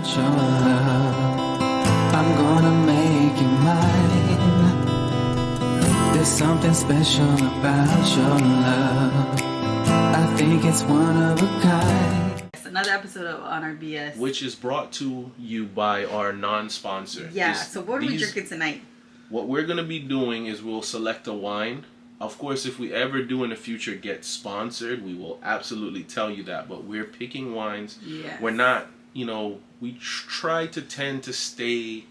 Your love, I'm gonna make you mine. There's something special about your love. I think it's one of a kind. It's another episode of On Our BS, which is brought to you by our non-sponsor. Yeah. So what are we drinking tonight? What we're gonna be doing is we'll select a wine. Of course, if we ever do in the future get sponsored, we will absolutely tell you that. But we're picking wines. Yeah. We're not, we try to tend to stay,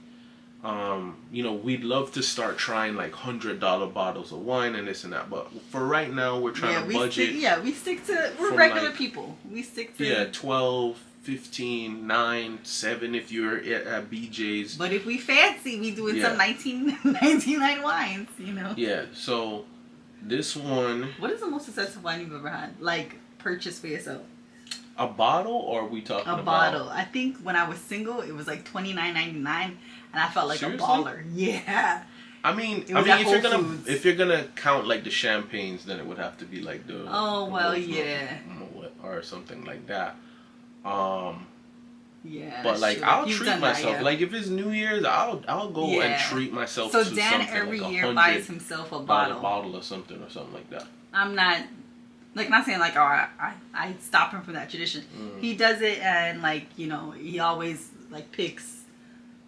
we'd love to start trying like $100 bottles of wine and this and that. But for right now, we're trying to budget. We stick to, we're regular people. We stick to. Yeah, 12, 15, 9, 7 if you're at BJ's. But if we fancy, we doing some 1999 wines, Yeah, so this one. What is the most expensive wine you've ever had? Like, purchased for yourself? A bottle, or are we talking about? A bottle. I think when I was single, it was like $29.99, and I felt like Seriously? a baller. Yeah. I mean, if you're gonna count like the champagnes, then it would have to be like the. Or something like that. Yeah. But like, true. I'll You've treat done myself. That, yeah. Like if it's New Year's, I'll go and treat myself. So to Dan something every like year buys himself a bottle. A bottle or something like that. I'm not. Like, not saying like, I stop him from that tradition. He does it, and like, he always like picks.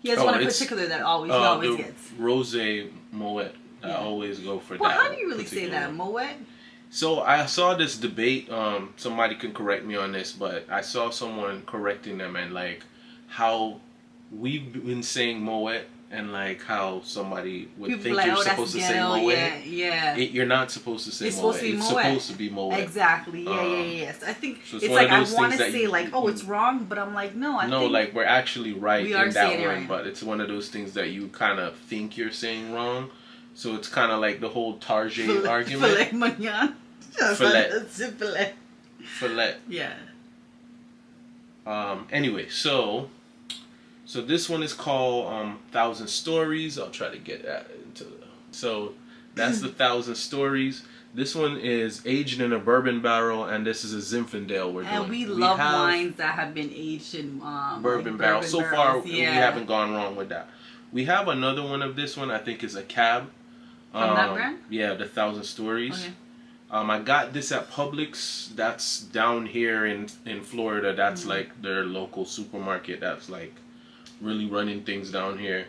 He has one in particular that he always gets. Rosé Moet. I always go for that. Well, how do you really say that, Moet? So I saw this debate. Somebody can correct me on this, but I saw someone correcting them and like how we've been saying Moet. And like how somebody would think like, you're supposed to say Moet. Yeah. You're not supposed to say it's Moet. It's supposed to be Moet. Exactly. Yeah. So I think so it's like I want to say like, it's wrong, but I'm like, no. I think like we're actually right in that one, right. But it's one of those things that you kind of think you're saying wrong. So it's kind of like the whole Target argument. Filet mignon. Filet. Yeah. Anyway, so this one is called 1,000 Stories. I'll try to get that into so that's the 1,000 Stories. This one is aged in a bourbon barrel, and this is a Zinfandel we're doing. And we love wines that have been aged in bourbon barrels. So far, we haven't gone wrong with that. We have another one of this one. I think is a cab. From that brand? Yeah, the 1,000 Stories. Okay. I got this at Publix. That's down here in Florida. That's like their local supermarket. That's like really running things down here.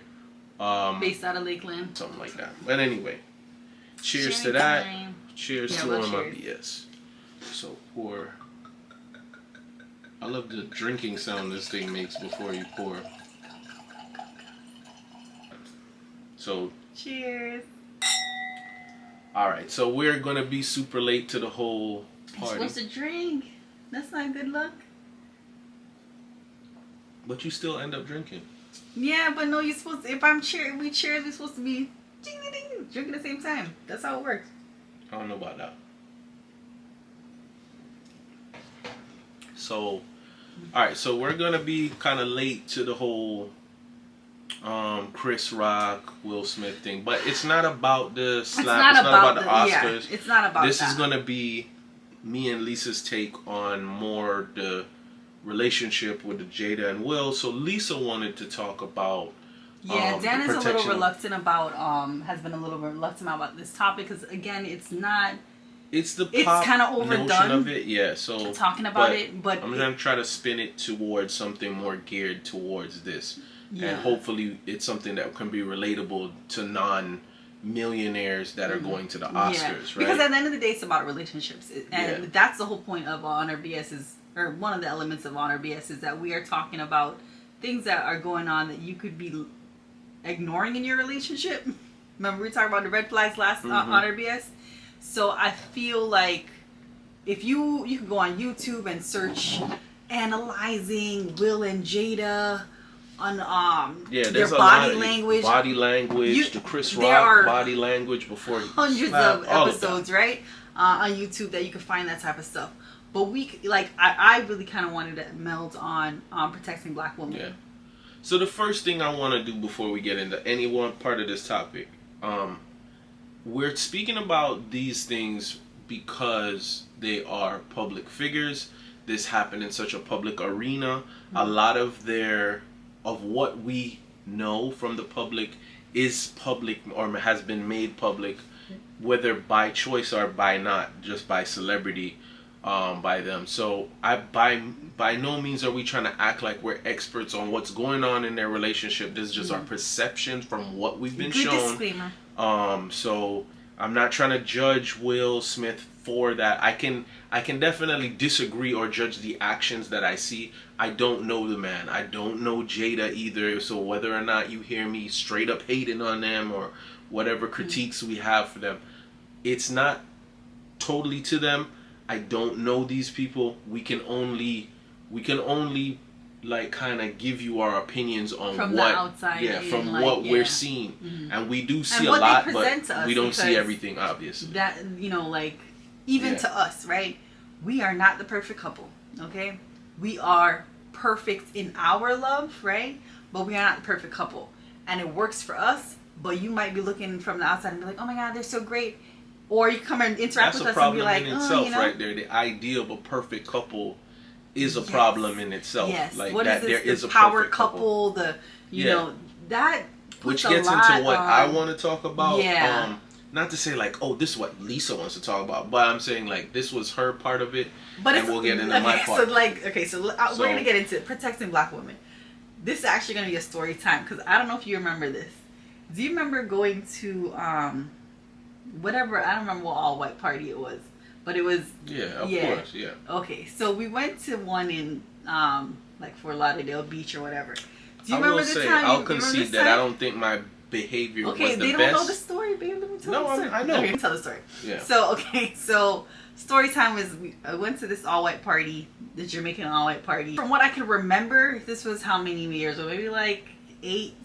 Based out of Lakeland. Something like that. But anyway, cheers to that. Cheers to all my BS. So pour. I love the drinking sound this thing makes before you pour. So. Cheers. Alright, so we're going to be super late to the whole party. You're supposed to drink. That's not good luck. But you still end up drinking. Yeah, but no, you're supposed to, if we cheers, we're supposed to be drinking at the same time. That's how it works. I don't know about that. So, alright, so we're going to be kind of late to the whole Chris Rock, Will Smith thing. But it's not about the slap. It's not about the Oscars. Yeah, it's not about This is going to be me and Lisa's take on more the relationship with the Jada and Will. So Lisa wanted to talk about Dan is a little reluctant about has been a little reluctant about this topic because again it's not it's kind of overdone of it, yeah. So talking about it, but I'm gonna try to spin it towards something more geared towards this, and hopefully it's something that can be relatable to non-millionaires that are going to the Oscars, right? Because at the end of the day, it's about relationships, and that's the whole point of On Our BS or one of the elements of On Our BS is that we are talking about things that are going on that you could be ignoring in your relationship. Remember we were talking about the red flags last On Our BS? So I feel like if you could go on YouTube and search analyzing Will and Jada on their body language. Body language, the Chris Rock body language before he hundreds of episodes, right? On YouTube that you can find that type of stuff. But I really kind of wanted to meld on protecting black women. Yeah. So the first thing I want to do before we get into any one part of this topic, we're speaking about these things because they are public figures. this happen in such a public arena. A lot of what we know from the public is public or has been made public, whether by choice or by not, just by celebrity, by them. So by no means are we trying to act like we're experts on what's going on in their relationship. This is just our perception from what we've been shown. Disclaimer. So I'm not trying to judge Will Smith for that. I can definitely disagree or judge the actions that I see. I don't know the man. I don't know Jada either. So whether or not you hear me straight up hating on them or whatever critiques we have for them, it's not totally to them. I don't know these people. We can only like kind of give you our opinions on from what the outside, from like, what we're seeing, and we do see a what lot, they present to us, but we don't see everything, obviously. That, you know, like, even to us, right? We are not the perfect couple, okay? We are perfect in our love, right? But we are not the perfect couple, and it works for us. But you might be looking from the outside and be like, "Oh my God, they're so great," or you come and interact with us and be like, "That's a problem in itself, you know? right there." The idea of a perfect couple is a problem in itself. Yes. Like what that, is this, there is the a power perfect couple. The you know, that puts which a gets lot into what on, I want to talk about. Yeah. Not to say like, oh, this is what Lisa wants to talk about, but I'm saying like this was her part of it, but and we'll get into my part. So we're gonna get into protecting Black women. This is actually gonna be a story time because I don't know if you remember this. Do you remember going to whatever? I don't remember what all white party it was, but it was of course, yeah. Okay, so we went to one in like Fort Lauderdale Beach or whatever. Do you I remember will the say, time? I'll concede that I don't think my behavior was the best. Okay, they don't know the story, babe. Let me tell the story. I know. Okay, tell the story. Yeah. So story time was I went to this all-white party, the Jamaican all-white party. From what I can remember, this was how many years ago? Maybe like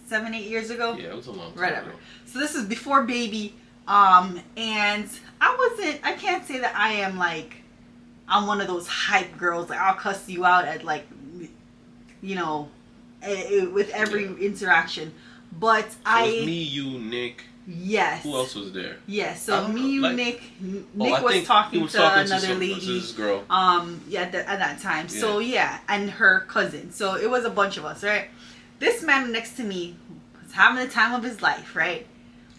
7, 8 years ago. Yeah, it was a long time Whatever. ago. So this is before baby, and I can't say that I am like, I'm one of those hype girls. Like I'll cuss you out at like, you know, with every interaction. But So it was me, you, Nick. Yes. Who else was there? Yes. So me, you, like, Nick. I Nick was think talking he was to talking another to lady. this girl. Yeah. At that time. Yeah. So yeah, and her cousin. So it was a bunch of us, right? This man next to me was having the time of his life, right?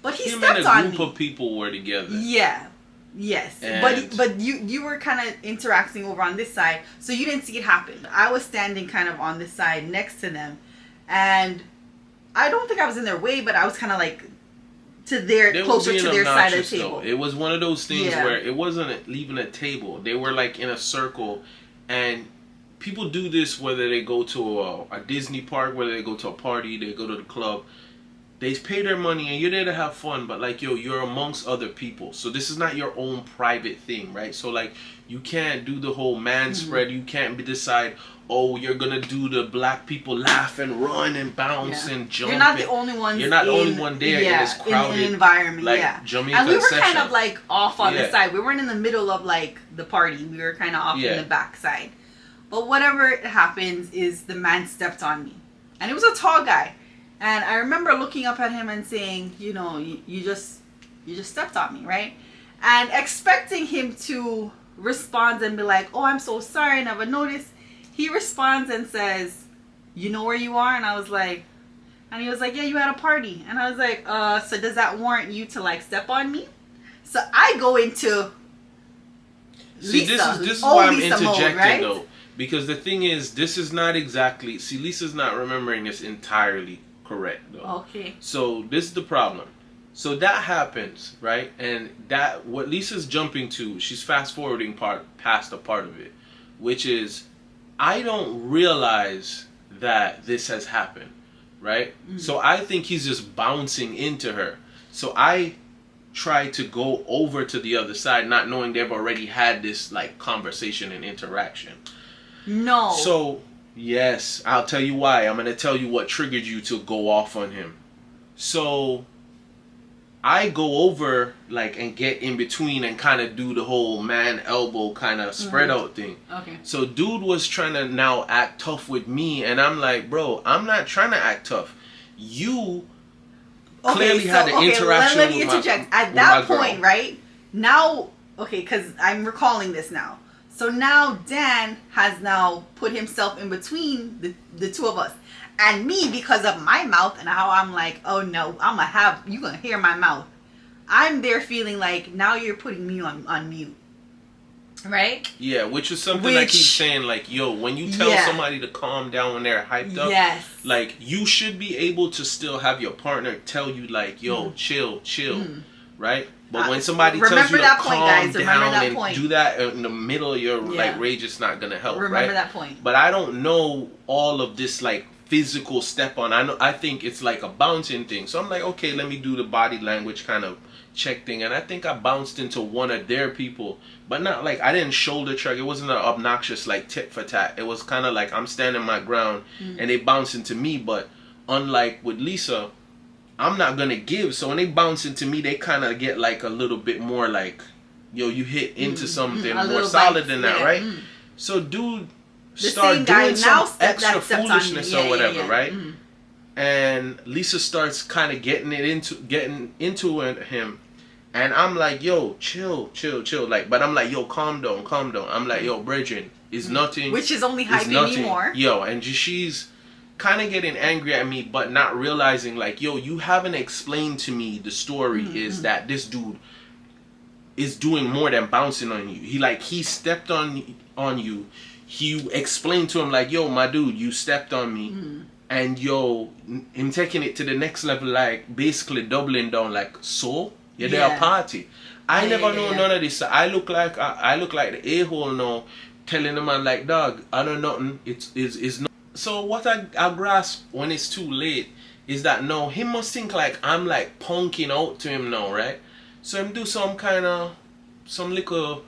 But he Him stepped and a on group me. of people were together. Yeah. Yes. And but you were kind of interacting over on this side, so you didn't see it happen. I was standing kind of on this side next to them, and I don't think I was in their way, but I was kind of like closer to their side of the table. Though. It was one of those things where it wasn't leaving a table. They were like in a circle, and people do this whether they go to a Disney park, whether they go to a party, they go to the club. They pay their money and you're there to have fun, but like, yo, you're amongst other people. So this is not your own private thing, right? So like, you can't do the whole man spread. You can't decide, oh, you're going to do the black people laugh and run and bounce and jump. You're not the only one. You're not the only one there in this crowded in an environment. like, Jamaica and we were session. kind of like off on the side. We weren't in the middle of like the party. We were kind of off in the back side. But whatever happens is the man stepped on me. And it was a tall guy. And I remember looking up at him and saying, you know, you just stepped on me, right? And expecting him to respond and be like, oh, I'm so sorry, I never noticed. He responds and says, you know where you are? And I was like, and he was like, yeah, you had a party. And I was like, so does that warrant you to like step on me? So I go into See, Lisa, this is why I'm Lisa interjecting mode, right? though. Because the thing is, this is not exactly, see, Lisa's not remembering this entirely correct though. Okay. So this is the problem. So that happens, right? And that what Lisa's jumping to, she's fast forwarding past a part of it, which is I don't realize that this has happened, right? Mm-hmm. So I think he's just bouncing into her. So I try to go over to the other side, not knowing they've already had this like conversation and interaction. No. So yes, I'll tell you why. I'm going to tell you what triggered you to go off on him. So I go over like and get in between and kind of do the whole man elbow kind of spread out thing. Okay. So dude was trying to now act tough with me, and I'm like, bro, I'm not trying to act tough. You clearly had an interaction let me interject. At that point, right? Now, okay, because I'm recalling this now. So now Dan has now put himself in between the two of us. And me, because of my mouth and how I'm like, oh no, you gonna hear my mouth. I'm there feeling like, now you're putting me on mute. Right? Yeah, which is something I keep saying, like, yo, when you tell somebody to calm down when they're hyped up, like, you should be able to still have your partner tell you, like, yo, chill, right? But when somebody tells you to calm down and do that in the middle of your like rage, it's not gonna help. Remember that point. But I don't know all of this like physical step on. I think it's like a bouncing thing. So I'm like, okay, let me do the body language kind of check thing. And I think I bounced into one of their people, but not like I didn't shoulder check. It wasn't an obnoxious like tit for tat. It was kind of like I'm standing my ground and they bounced into me. But unlike with Lisa, I'm not gonna give. So when they bounce into me, they kind of get like a little bit more like, yo, you hit into something more solid than that, right? So dude start doing some extra foolishness or whatever, right? And Lisa starts kind of getting into him, and I'm like, yo, chill, like, but I'm like, yo, calm down. I'm like, yo, Bridget, it's nothing, which is only hyping me more, yo, and she's kind of getting angry at me, but not realizing like, yo, you haven't explained to me the story is that this dude is doing more than bouncing on you. He stepped on you. He explained to him like, yo, my dude, you stepped on me. And yo, him taking it to the next level, like basically doubling down, like, so you're there a party. I never know none of this. I look like the a-hole now, telling the man like, dog, I know nothing. It's not. So what I grasp when it's too late is that no, he must think like I'm like punking out to him now, right? So him do some little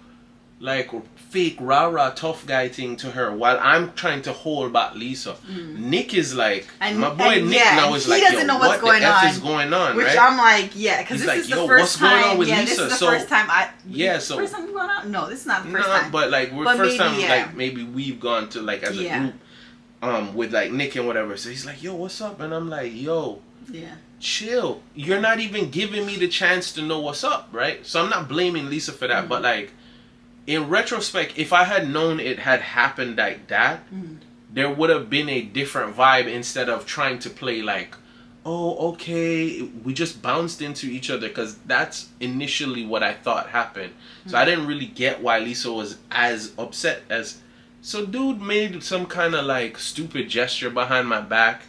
like fake rah-rah tough guy thing to her while I'm trying to hold back Lisa. Nick is like, my boy Nick now is like, yo, what the F is going on, which right? I'm like, yeah, because this is the first time. What's going on with Lisa? This is the first time first time we gone out? No, this is not the first time. But like first time like maybe we've gone to like as a group with like Nick and whatever. So he's like, yo, what's up? And I'm like, yo, chill. You're not even giving me the chance to know what's up, right? So I'm not blaming Lisa for that, but like in retrospect, if I had known it had happened like that, there would have been a different vibe instead of trying to play like, oh, okay, we just bounced into each other, because that's initially what I thought happened. So I didn't really get why Lisa was as upset as... So dude made some kind of like stupid gesture behind my back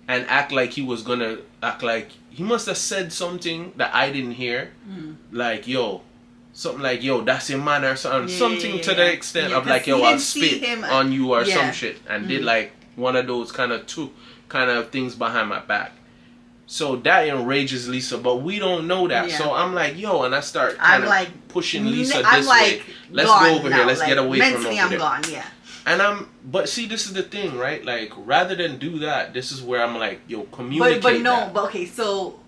and act like he was gonna act like he must have said something that I didn't hear, like, yo, something like, yo, that's your man or something, to the extent of like, yo, I'll spit on you or some shit, and did like one of those kind of things behind my back. So that enrages Lisa, but we don't know that. So I'm like, yo, and I start kind of like pushing Lisa this way. Let's go over here. Let's get away from over there. I'm gone, And but see, this is the thing, right? Like, rather than do that, this is where I'm like, yo, communicate. But okay, so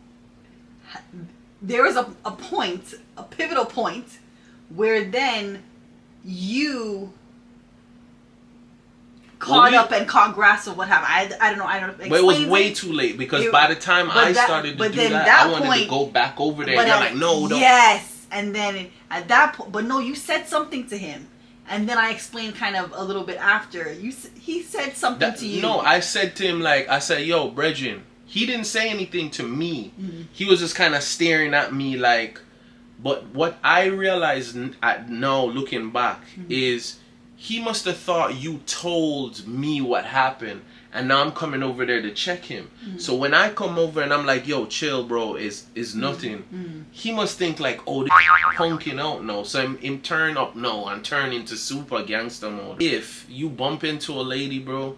there was a point, a pivotal point, where then you caught up and caught grasp of what happened. I don't know. But it was way too late, because by the time I started to do that, I wanted to go back over there. And you're like, no, don't. Yes, and then at that point, but no, you said something to him. And then I explained kind of a little bit after. He said something to you. No, I said to him, like, I said, yo, Bregin. He didn't say anything to me. He was just kind of staring at me like... But what I realized now, looking back, is he must have thought you told me what happened. And now I'm coming over there to check him. So when I come over and I'm like, yo, chill, bro, is nothing. He must think like, oh, this punking out now. So I'm turn up now and turn into super gangster mode. If you bump into a lady, bro,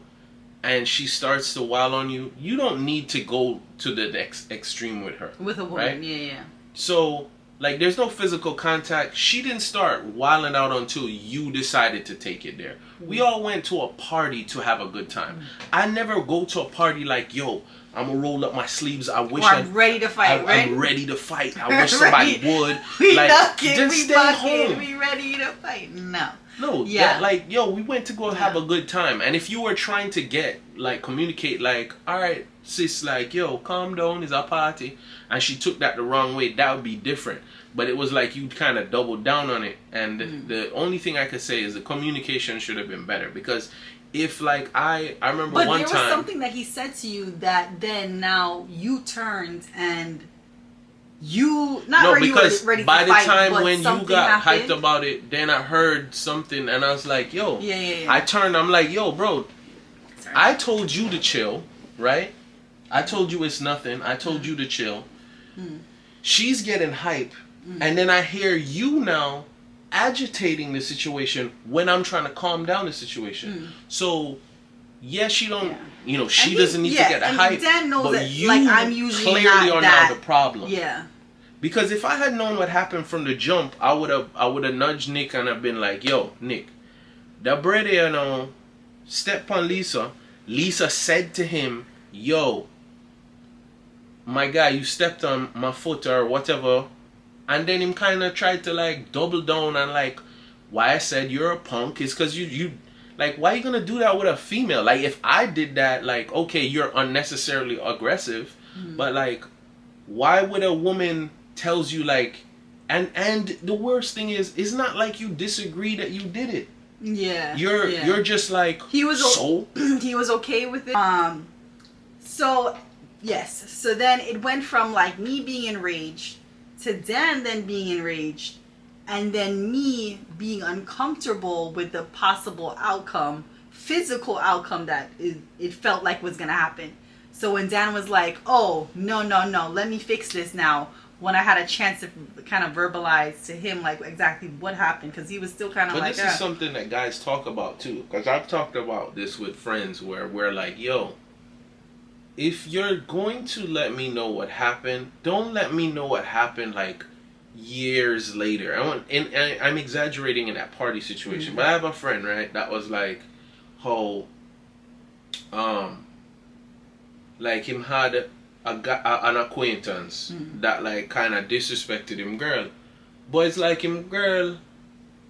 and she starts to wild on you, you don't need to go to the next extreme with her. With a woman, right? Yeah. So, like, there's no physical contact. She didn't start wilding out until you decided to take it there. We all went to a party to have a good time. I never go to a party like, yo, I'm gonna roll up my sleeves. I'm ready to fight, right? I'm ready to fight. I wish somebody would. We like, ducking, just we stay bucking, home. we ready to fight. No. No, Yeah. like, yo, we went to go have a good time. And if you were trying to communicate, like, all right, sis, like, yo, calm down, it's a party, and she took that the wrong way, that would be different. But it was like you kind of doubled down on it. And the only thing I could say is the communication should have been better. Because if, like, I remember one time... But there was something that he said to you that then now you turned and... You ready to by the fight, time when you got happened. hyped about it, then I heard something and I was like, yo. Yeah. I turned, I'm like, yo, bro, Sorry. I told you to chill, right? I told you it's nothing. I told you to chill. She's getting hype, and then I hear you now agitating the situation when I'm trying to calm down the situation. So, yeah, she don't, she doesn't need to get a hype, Dan knows but that, you like, I'm usually clearly not are that, now the problem. Yeah. Because if I had known what happened from the jump, I would have nudged Nick and I've been like, yo, Nick, that brother, step on Lisa. Lisa said to him, yo, my guy, you stepped on my foot or whatever. And then him kind of tried to, like, double down and, like, why I said you're a punk is because you like, why are you going to do that with a female? Like, if I did that, like, okay, you're unnecessarily aggressive. But, like, why would a woman tells you, like, and the worst thing is, it's not like you disagree that you did it. Yeah. You're just like, he was he was okay with it. So yes. So then it went from, like, me being enraged to Dan then being enraged, and then me being uncomfortable with the possible outcome, physical outcome that it felt like was gonna happen. So when Dan was like, oh, no, let me fix this now, when I had a chance to kind of verbalize to him, like, exactly what happened, because he was still kind of like... But this is something that guys talk about, too. Because I've talked about this with friends where we're like, yo, if you're going to let me know what happened, don't let me know what happened, like, years later. I'm exaggerating in that party situation. But I have a friend, right, that was like, like, him had an acquaintance that, like, kind of disrespected him girl, but it's like him girl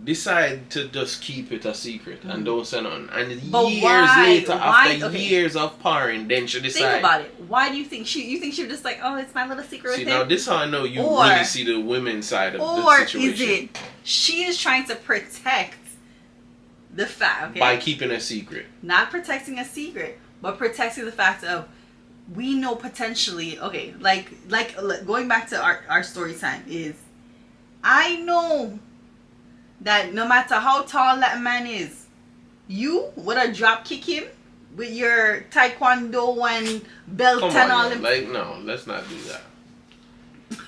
decide to just keep it a secret and don't say nothing, and but years later, after years of parring, then she decide. Think about it. Why do you think she was just like, oh, it's my little secret with See, him? now this how I know you really see the women's side of the situation. Or is it she is trying to protect the fact, okay? By keeping a secret. Not protecting a secret, but protecting the fact of, we know potentially, okay, like going back to our story time is, I know that no matter how tall that man is, you would have drop kick him with your taekwondo and belt and all them. Like, no, let's not do that.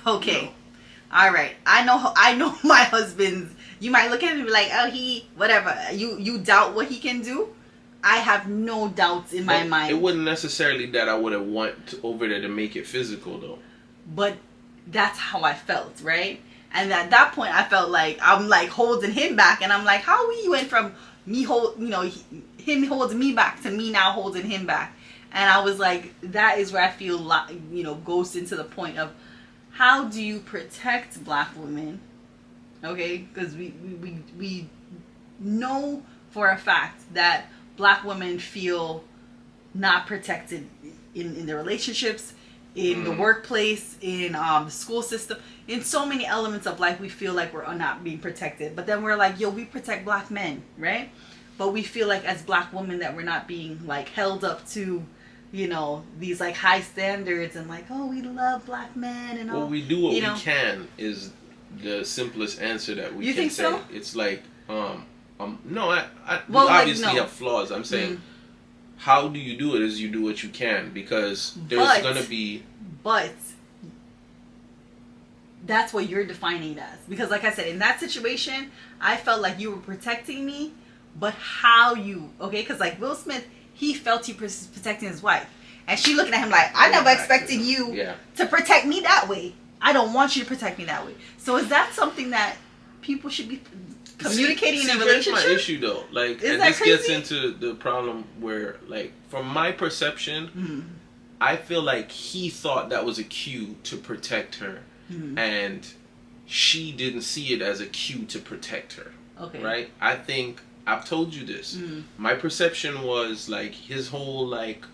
Okay. No. All right. I know my husband's, you might look at him and be like, oh, he, whatever. You doubt what he can do? I have no doubts in my mind. It wasn't necessarily that I would have want over there to make it physical, though. But that's how I felt, right? And at that point, I felt like I'm, like, holding him back, and I'm like, how we went from me him holding me back to me now holding him back? And I was like, that is where I feel, goes into the point of, how do you protect black women? Okay, because we know for a fact that black women feel not protected in their relationships, in the workplace, in the school system, in so many elements of life. We feel like we're not being protected, but then we're like, yo, we protect black men, right? But we feel like as black women that we're not being, like, held up to, these, like, high standards, and like, oh, we love black men and all. Well, we do what we can is the simplest answer that we you can think say. So? It's like no, we obviously have flaws. I'm saying, how do you do it is you do what you can, because there's going to be... But that's what you're defining it as. Because, like I said, in that situation, I felt like you were protecting me, but how you... Okay, because, like, Will Smith, he felt he was protecting his wife. And she looking at him like, I never expected you to protect me that way. I don't want you to protect me that way. So is that something that people should be communicating in a relationship? That's my issue, though. Like, and this gets into the problem where, like, from my perception, I feel like he thought that was a cue to protect her, and she didn't see it as a cue to protect her. Okay. Right? I think I've told you this. My perception was like his whole like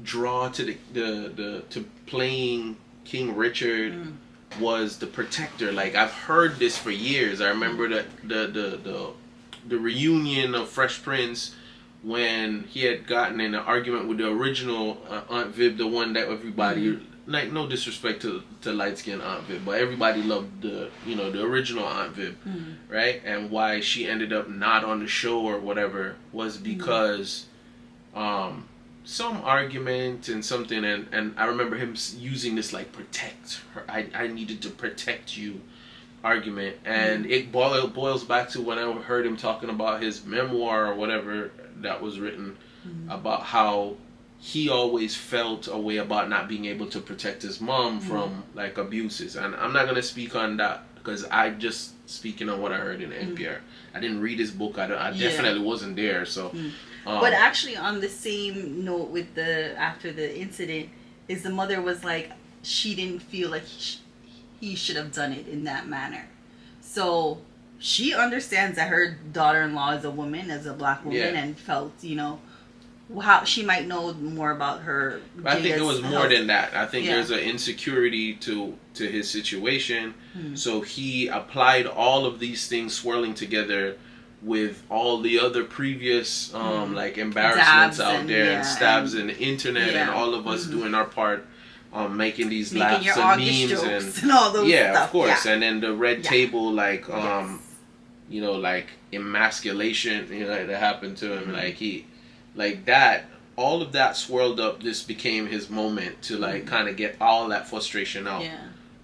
draw to the to playing King Richard was the protector. Like I've heard this for years. I remember that the reunion of Fresh Prince when he had gotten in an argument with the original Aunt Viv, the one that everybody like, no disrespect to light skinned Aunt Viv, but everybody loved the original Aunt Viv, right? And why she ended up not on the show or whatever was because some argument and something, and I remember him using this like protect her. I needed to protect you argument, and it boils back to when I heard him talking about his memoir or whatever that was written about how he always felt a way about not being able to protect his mom from like abuses. And I'm not gonna speak on that because I just speaking on what I heard in NPR. I didn't read his book. I definitely wasn't there. So, but actually, on the same note with after the incident, is the mother was like she didn't feel like he should have done it in that manner. So she understands that her daughter-in-law is a woman, as a black woman, and felt, how she might know more about her. But I think it was more than that. I think there's an insecurity to his situation. So he applied all of these things swirling together with all the other previous like embarrassments out there and stabs in the internet and all of us doing our part. Making these laughs and memes and all those stuff. Of course, and then the red table, like like emasculation, that happened to him, like he, like that, all of that swirled up. This became his moment to like kind of get all that frustration out,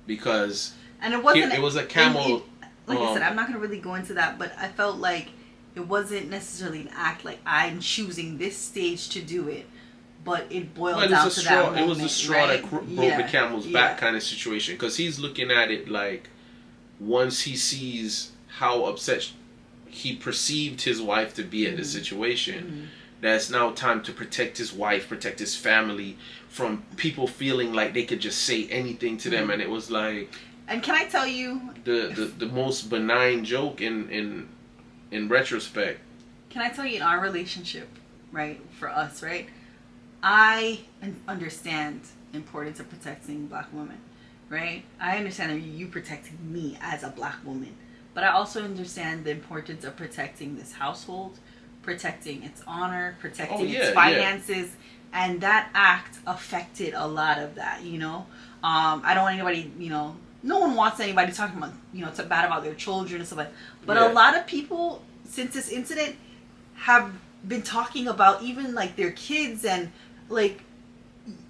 because and it was a camel. Like I said, I'm not gonna really go into that, but I felt like it wasn't necessarily an act like I'm choosing this stage to do it. But it boiled down to that moment, it was the straw that broke the camel's back kind of situation. Because he's looking at it like, once he sees how upset he perceived his wife to be at the situation, that it's now time to protect his wife, protect his family from people feeling like they could just say anything to them. And it was like... And can I tell you... The most benign joke in retrospect. Can I tell you, in our relationship, right, for us, right... I understand the importance of protecting black women, right? I understand that you protecting me as a black woman, but I also understand the importance of protecting this household, protecting its honor, protecting its finances, and that act affected a lot of that, I don't want anybody, no one wants anybody talking about, bad about their children and stuff like that. But a lot of people, since this incident, have been talking about even like their kids and like,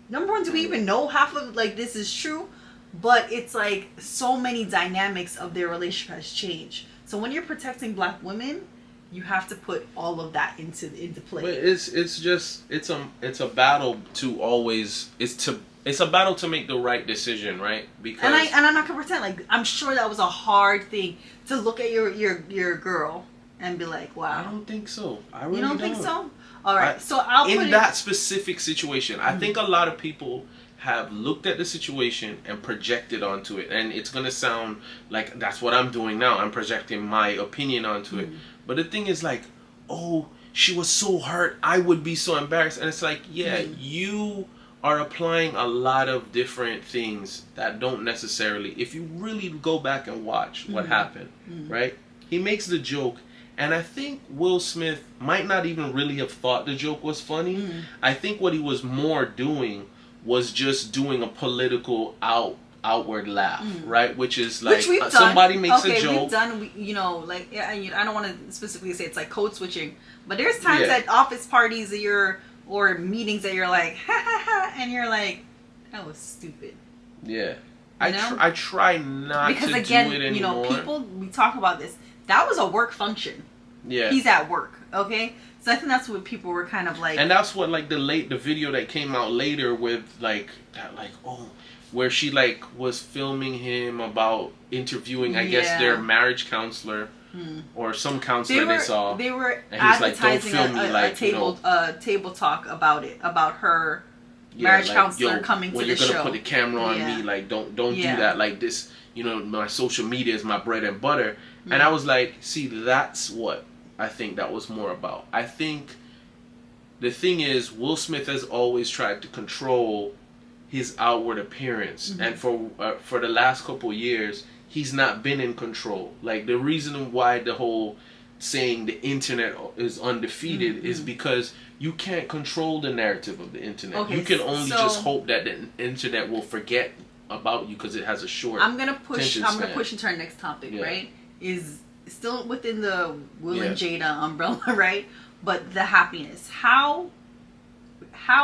number one, do we even know half of like this is true? But it's like so many dynamics of their relationship has changed. So when you're protecting black women, you have to put all of that into play. But it's a battle to always it's a battle to make the right decision, right? Because and I'm not gonna pretend like I'm sure that was a hard thing to look at your girl and be like, wow. I don't think so. I really don't. You don't think so? All right. So I'll put in that specific situation. I think a lot of people have looked at the situation and projected onto it, and it's gonna sound like that's what I'm doing now. I'm projecting my opinion onto it. But the thing is, like, oh, she was so hurt. I would be so embarrassed, and it's like, you are applying a lot of different things that don't necessarily. If you really go back and watch what happened, right? He makes the joke. And I think Will Smith might not even really have thought the joke was funny. I think what he was more doing was just doing a political outward laugh, right? Which is like somebody makes a joke. We've done, I don't want to specifically say it's like code switching, but there's times at office parties that or meetings that you're like, ha ha ha, and you're like, that was stupid. Yeah. I try not because to again, do it anymore. People, we talk about this. That was a work function. Yeah. He's at work, okay? So I think that's what people were kind of like. And that's what like the video that came out later with where she like was filming him about interviewing their marriage counselor or some counselor they saw. They were and advertising like, a table talk about it, about her marriage like, counselor coming to the show. When you're gonna put the camera on me, like don't do that. Like this, my social media is my bread and butter. And I was like, see, that's what I think that was more about. I think the thing is, Will Smith has always tried to control his outward appearance, and for the last couple of years, he's not been in control. Like, the reason why the whole saying the internet is undefeated is because you can't control the narrative of the internet. Okay, you can only just hope that the internet will forget about you because it has a short. I'm gonna push into our next topic. Right, is still within the Will and Jada umbrella, right? But the happiness. How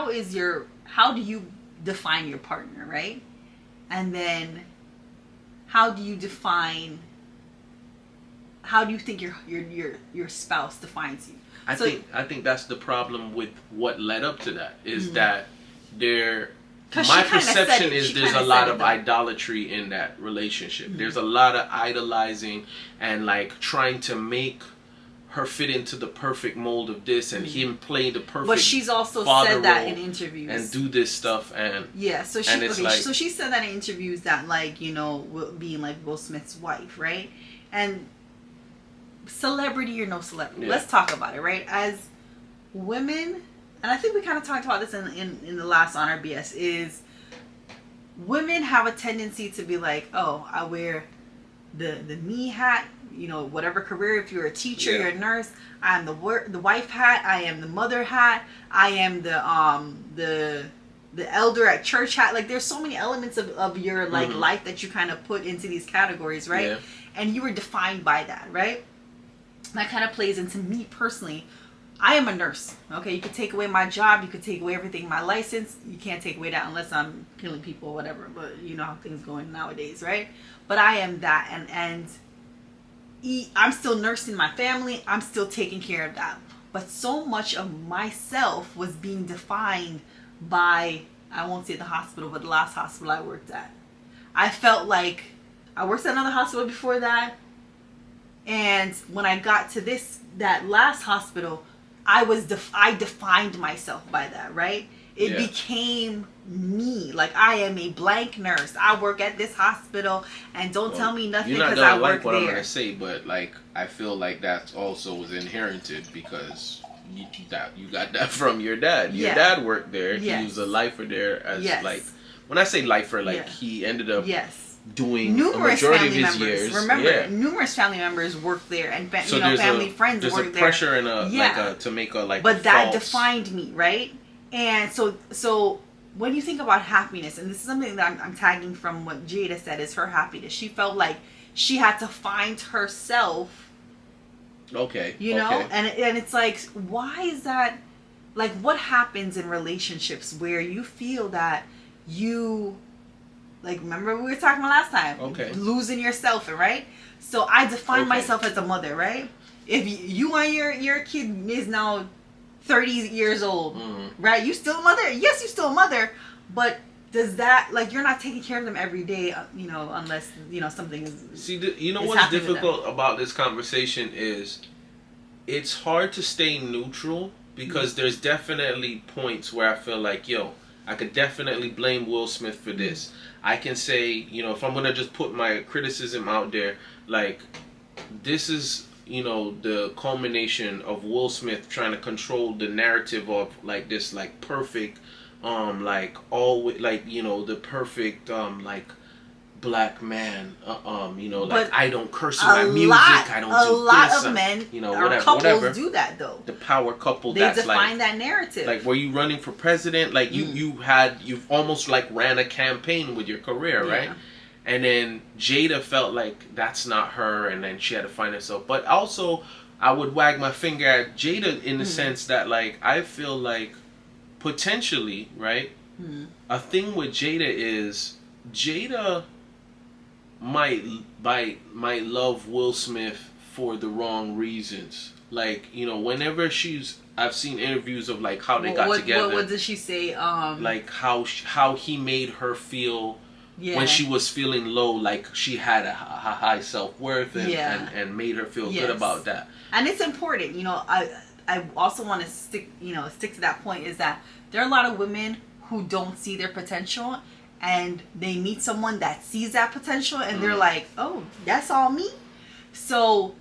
do you define your partner, right? And then how do you think your spouse defines you? I think that's the problem with what led up to that is that my perception is there's a lot of idolatry in that relationship. There's a lot of idolizing and like trying to make her fit into the perfect mold of this and him play the perfect. But she's also said that in interviews and do this stuff and so she said that in interviews that like being like Will Smith's wife, right? And celebrity or no celebrity, let's talk about it, right? As women, and I think we kind of talked about this in the last On Our BS, is women have a tendency to be like, oh, I wear the me hat, whatever career. If you're a teacher, you're a nurse. I am the wife hat. I am the mother hat. I am the elder at church hat. Like, there's so many elements of your like life that you kind of put into these categories, right? Yeah. And you were defined by that, right? That kind of plays into me personally. I am a nurse. Okay, you could take away my job, you could take away everything, my license. You can't take away that unless I'm killing people or whatever. But you know how things going nowadays, right? But I am that, and I'm still nursing my family. I'm still taking care of that. But so much of myself was being defined by, I won't say the hospital, but the last hospital I worked at. I felt like I worked at another hospital before that, and when I got to that last hospital, I defined myself by that, right? It became me. Like, I am a blank nurse. I work at this hospital, and don't tell me nothing because I work like what there. I'm gonna say, but like I feel like that also was inherited because you got that from your dad. Your dad worked there. He was a lifer there as like, when I say lifer, like he ended up doing numerous a majority family of his members. years. Remember, numerous family members work there, and family friends work there. There's a pressure and to make a like. But that defined me, right? And so when you think about happiness, and this is something that I'm tagging from what Jada said is her happiness. She felt like she had to find herself. Okay. And it's like, why is that? Like, what happens in relationships where you feel that you, like, remember we were talking about last time, losing yourself, right? So I define myself as a mother, right? If you and your kid is now 30 years old, right? You still a mother? Yes, you still a mother, but does that, like, you're not taking care of them every day, unless, something is. See, what's difficult about this conversation is it's hard to stay neutral because there's definitely points where I feel like, I could definitely blame Will Smith for this. I can say, if I'm going to just put my criticism out there, like, this is, the culmination of Will Smith trying to control the narrative of, like, this, like, perfect, like, always, like, the perfect, like, black man, like, I don't curse in my music, I don't do this. A lot of men, couples do that, though. The power couple, they define that narrative. Like, were you running for president? Like, you've almost, like, ran a campaign with your career, right? And then Jada felt like that's not her, and then she had to find herself. But also, I would wag my finger at Jada in the sense that, like, I feel like potentially, right, a thing with Jada is Jada might love Will Smith for the wrong reasons. Like, whenever I've seen interviews of, like, how they got together. What did she say? Like, how he made her feel when she was feeling low, like she had a high self-worth and made her feel good about that. And it's important, I also want to stick to that point, is that there are a lot of women who don't see their potential, and they meet someone that sees that potential, and they're like, oh, that's all me. So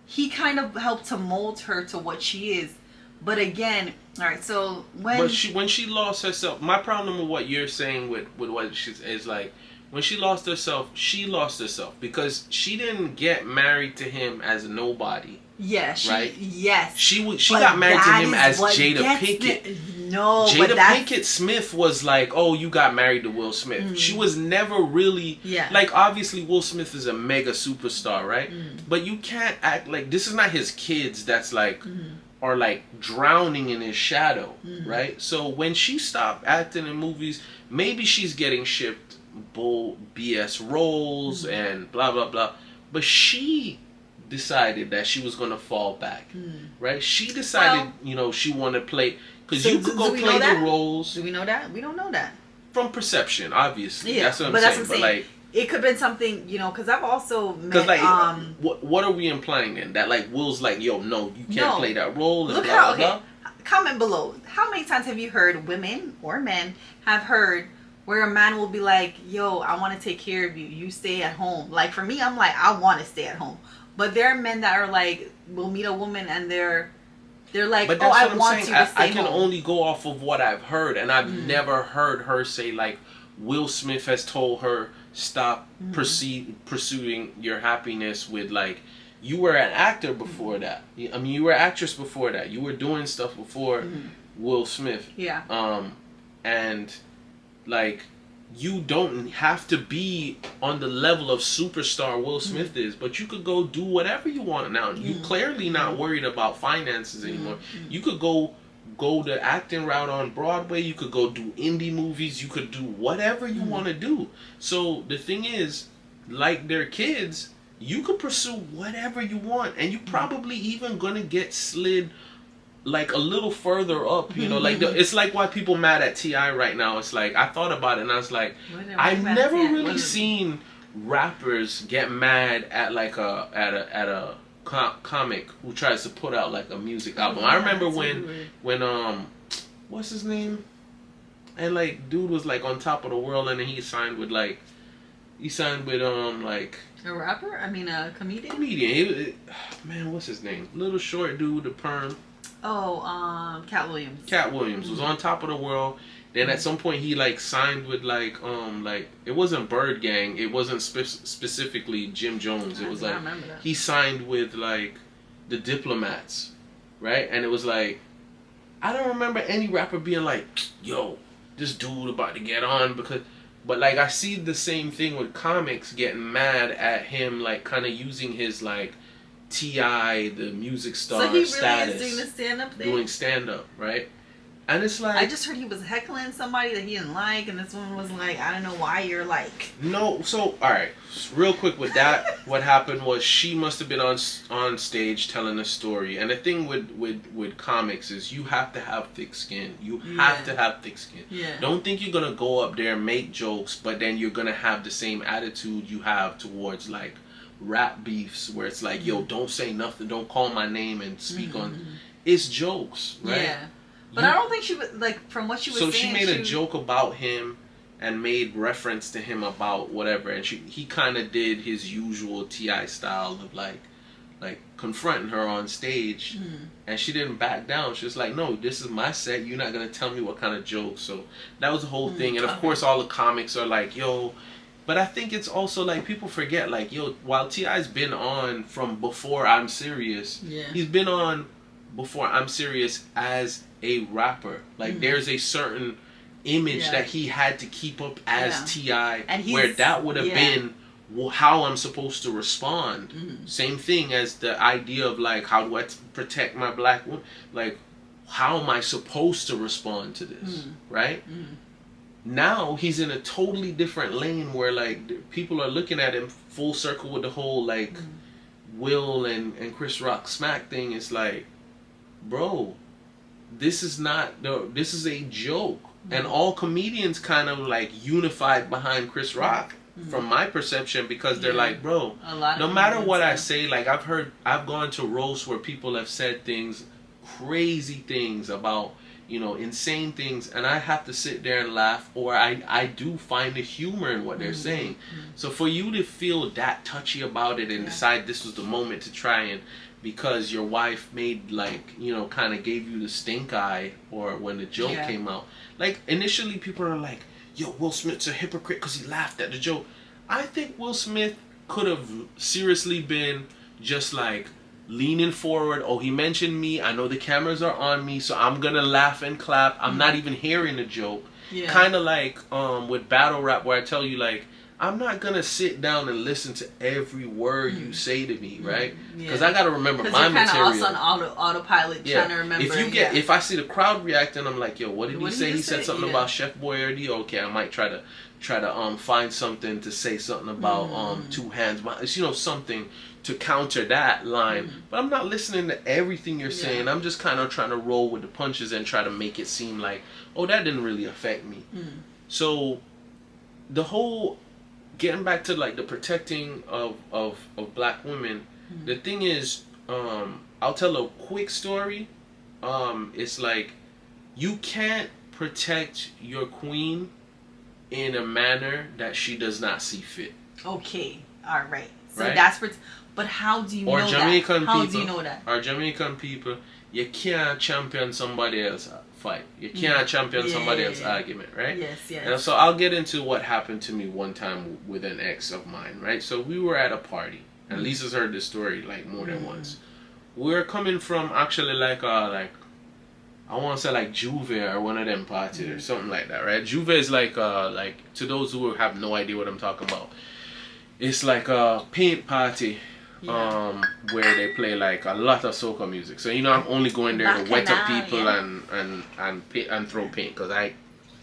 he kind of helped to mold her to what she is. But again, all right, so when she lost herself, my problem with what you're saying with what she is like, when she lost herself because she didn't get married to him as a nobody. Yeah, she got married to him as Jada Pinkett. Jada Pinkett Smith was like, oh, you got married to Will Smith. Mm. She was never really like, obviously Will Smith is a mega superstar, right? But you can't act like this is not his kids that's like are like drowning in his shadow, right? So when she stopped acting in movies, maybe she's getting shipped bull BS roles and blah blah blah, but she decided that she was going to fall back, right? She decided, she wanted to play, because you could go play the roles. Do we know that? We don't know that. From perception, obviously. Yeah, that's what I'm saying. But like, it could have been something, because I've also met... Because like, what are we implying then? That like, Will's like, yo, no, you can't play that role, and look blah, blah, blah? Comment below. How many times have you heard, women or men have heard, where a man will be like, yo, I want to take care of you. You stay at home. Like, for me, I'm like, I want to stay at home. But there are men that are like, will meet a woman and they're like, oh, I want you to stay home. I can only go off of what I've heard, and I've never heard her say like, Will Smith has told her, stop pursuing your happiness with like, you were an actor before that. I mean, you were an actress before that. You were doing stuff before Will Smith. Yeah. And like, you don't have to be on the level of superstar Will Smith is, but you could go do whatever you want now. You clearly not worried about finances anymore. You could go the acting route on Broadway. You could go do indie movies. You could do whatever you want to do. So the thing is, like their kids, you could pursue whatever you want, and you probably even gonna get slid like a little further up, like it's like why people mad at T.I. right now. It's like, I thought about it and I was like, I've never really seen rappers get mad at like a comic who tries to put out like a music album. I remember when what's his name? And like, dude was like on top of the world, and then he signed with like a rapper? I mean a comedian? Man, what's his name? Little short dude, the perm. Oh, Cat Williams. Cat Williams was on top of the world. Then at some point he like signed with like it wasn't Bird Gang. It wasn't specifically Jim Jones. It was like he signed with like the Diplomats, right? And it was like, I don't remember any rapper being like, yo, this dude about to get on but like I see the same thing with comics getting mad at him, like kind of using his like T.I., the music star status. So he really is doing the stand-up thing? Doing stand-up, right? And it's like... I just heard he was heckling somebody that he didn't like, and this woman was like, I don't know why you're like... No, so, alright, real quick with that, what happened was she must have been on stage telling a story. And the thing with comics is you have to have thick skin. You have to have thick skin. Yeah. Don't think you're going to go up there and make jokes, but then you're going to have the same attitude you have towards, like, rap beefs where it's like, yo, don't say nothing, don't call my name and speak on... It's jokes, right? Yeah. But I don't think she was, like, from what she was saying... So she made a joke about him and made reference to him about whatever, and he kind of did his usual T.I. style of, like confronting her on stage, and she didn't back down. She was like, no, this is my set, you're not going to tell me what kind of joke. So that was the whole thing, and of course all the comics are like, yo... But I think it's also like people forget, like, yo, while T.I.'s been on from before I'm Serious, he's been on before I'm Serious as a rapper. Like, there's a certain image that he had to keep up as T.I., where that would have been how I'm supposed to respond. Same thing as the idea of, like, how do I protect my black woman? Like, how am I supposed to respond to this, right? Now he's in a totally different lane where like people are looking at him full circle with the whole like Will and Chris Rock smack thing. It's like, bro, this is a joke. And all comedians kind of like unified behind Chris Rock from my perception, because they're like, bro, no matter what I say, like I've gone to roasts where people have said things, crazy things about, insane things, and I have to sit there and laugh, or I do find the humor in what they're saying. So for you to feel that touchy about it and decide this was the moment to try and, because your wife made kind of gave you the stink eye, or when the joke came out, like initially people are like, yo, Will Smith's a hypocrite because he laughed at the joke. I think Will Smith could have seriously been just like leaning forward. Oh, he mentioned me. I know the cameras are on me, so I'm gonna laugh and clap. I'm not even hearing the joke. Yeah. Kind of like with battle rap, where I tell you like, I'm not gonna sit down and listen to every word you say to me, right? Because I gotta remember my material. Because you're kind of also on autopilot, trying to remember. If I see the crowd reacting, I'm like, yo, what did he say? He said something about Chef Boyardee. Okay, I might try to find something to say something about two hands, something to counter that line. But I'm not listening to everything you're saying. I'm just kind of trying to roll with the punches and try to make it seem like, oh, that didn't really affect me. So the whole getting back to like the protecting of black women, the thing is, I'll tell a quick story. It's like, you can't protect your queen in a manner that she does not see fit. Okay, all right. So that's but how do you know that? How do you know that? Or Jamaican people, you can't champion somebody else's fight. You can't champion somebody else's argument, right? Yes. And so I'll get into what happened to me one time with an ex of mine, right? So we were at a party, and Lisa's heard this story like more than once. We were coming from actually like I want to say like Juve or one of them parties or something like that, right? Juve is like to those who have no idea what I'm talking about, it's like a paint party. Where they play like a lot of soca music. So I'm only going there to wet up people and throw paint, because I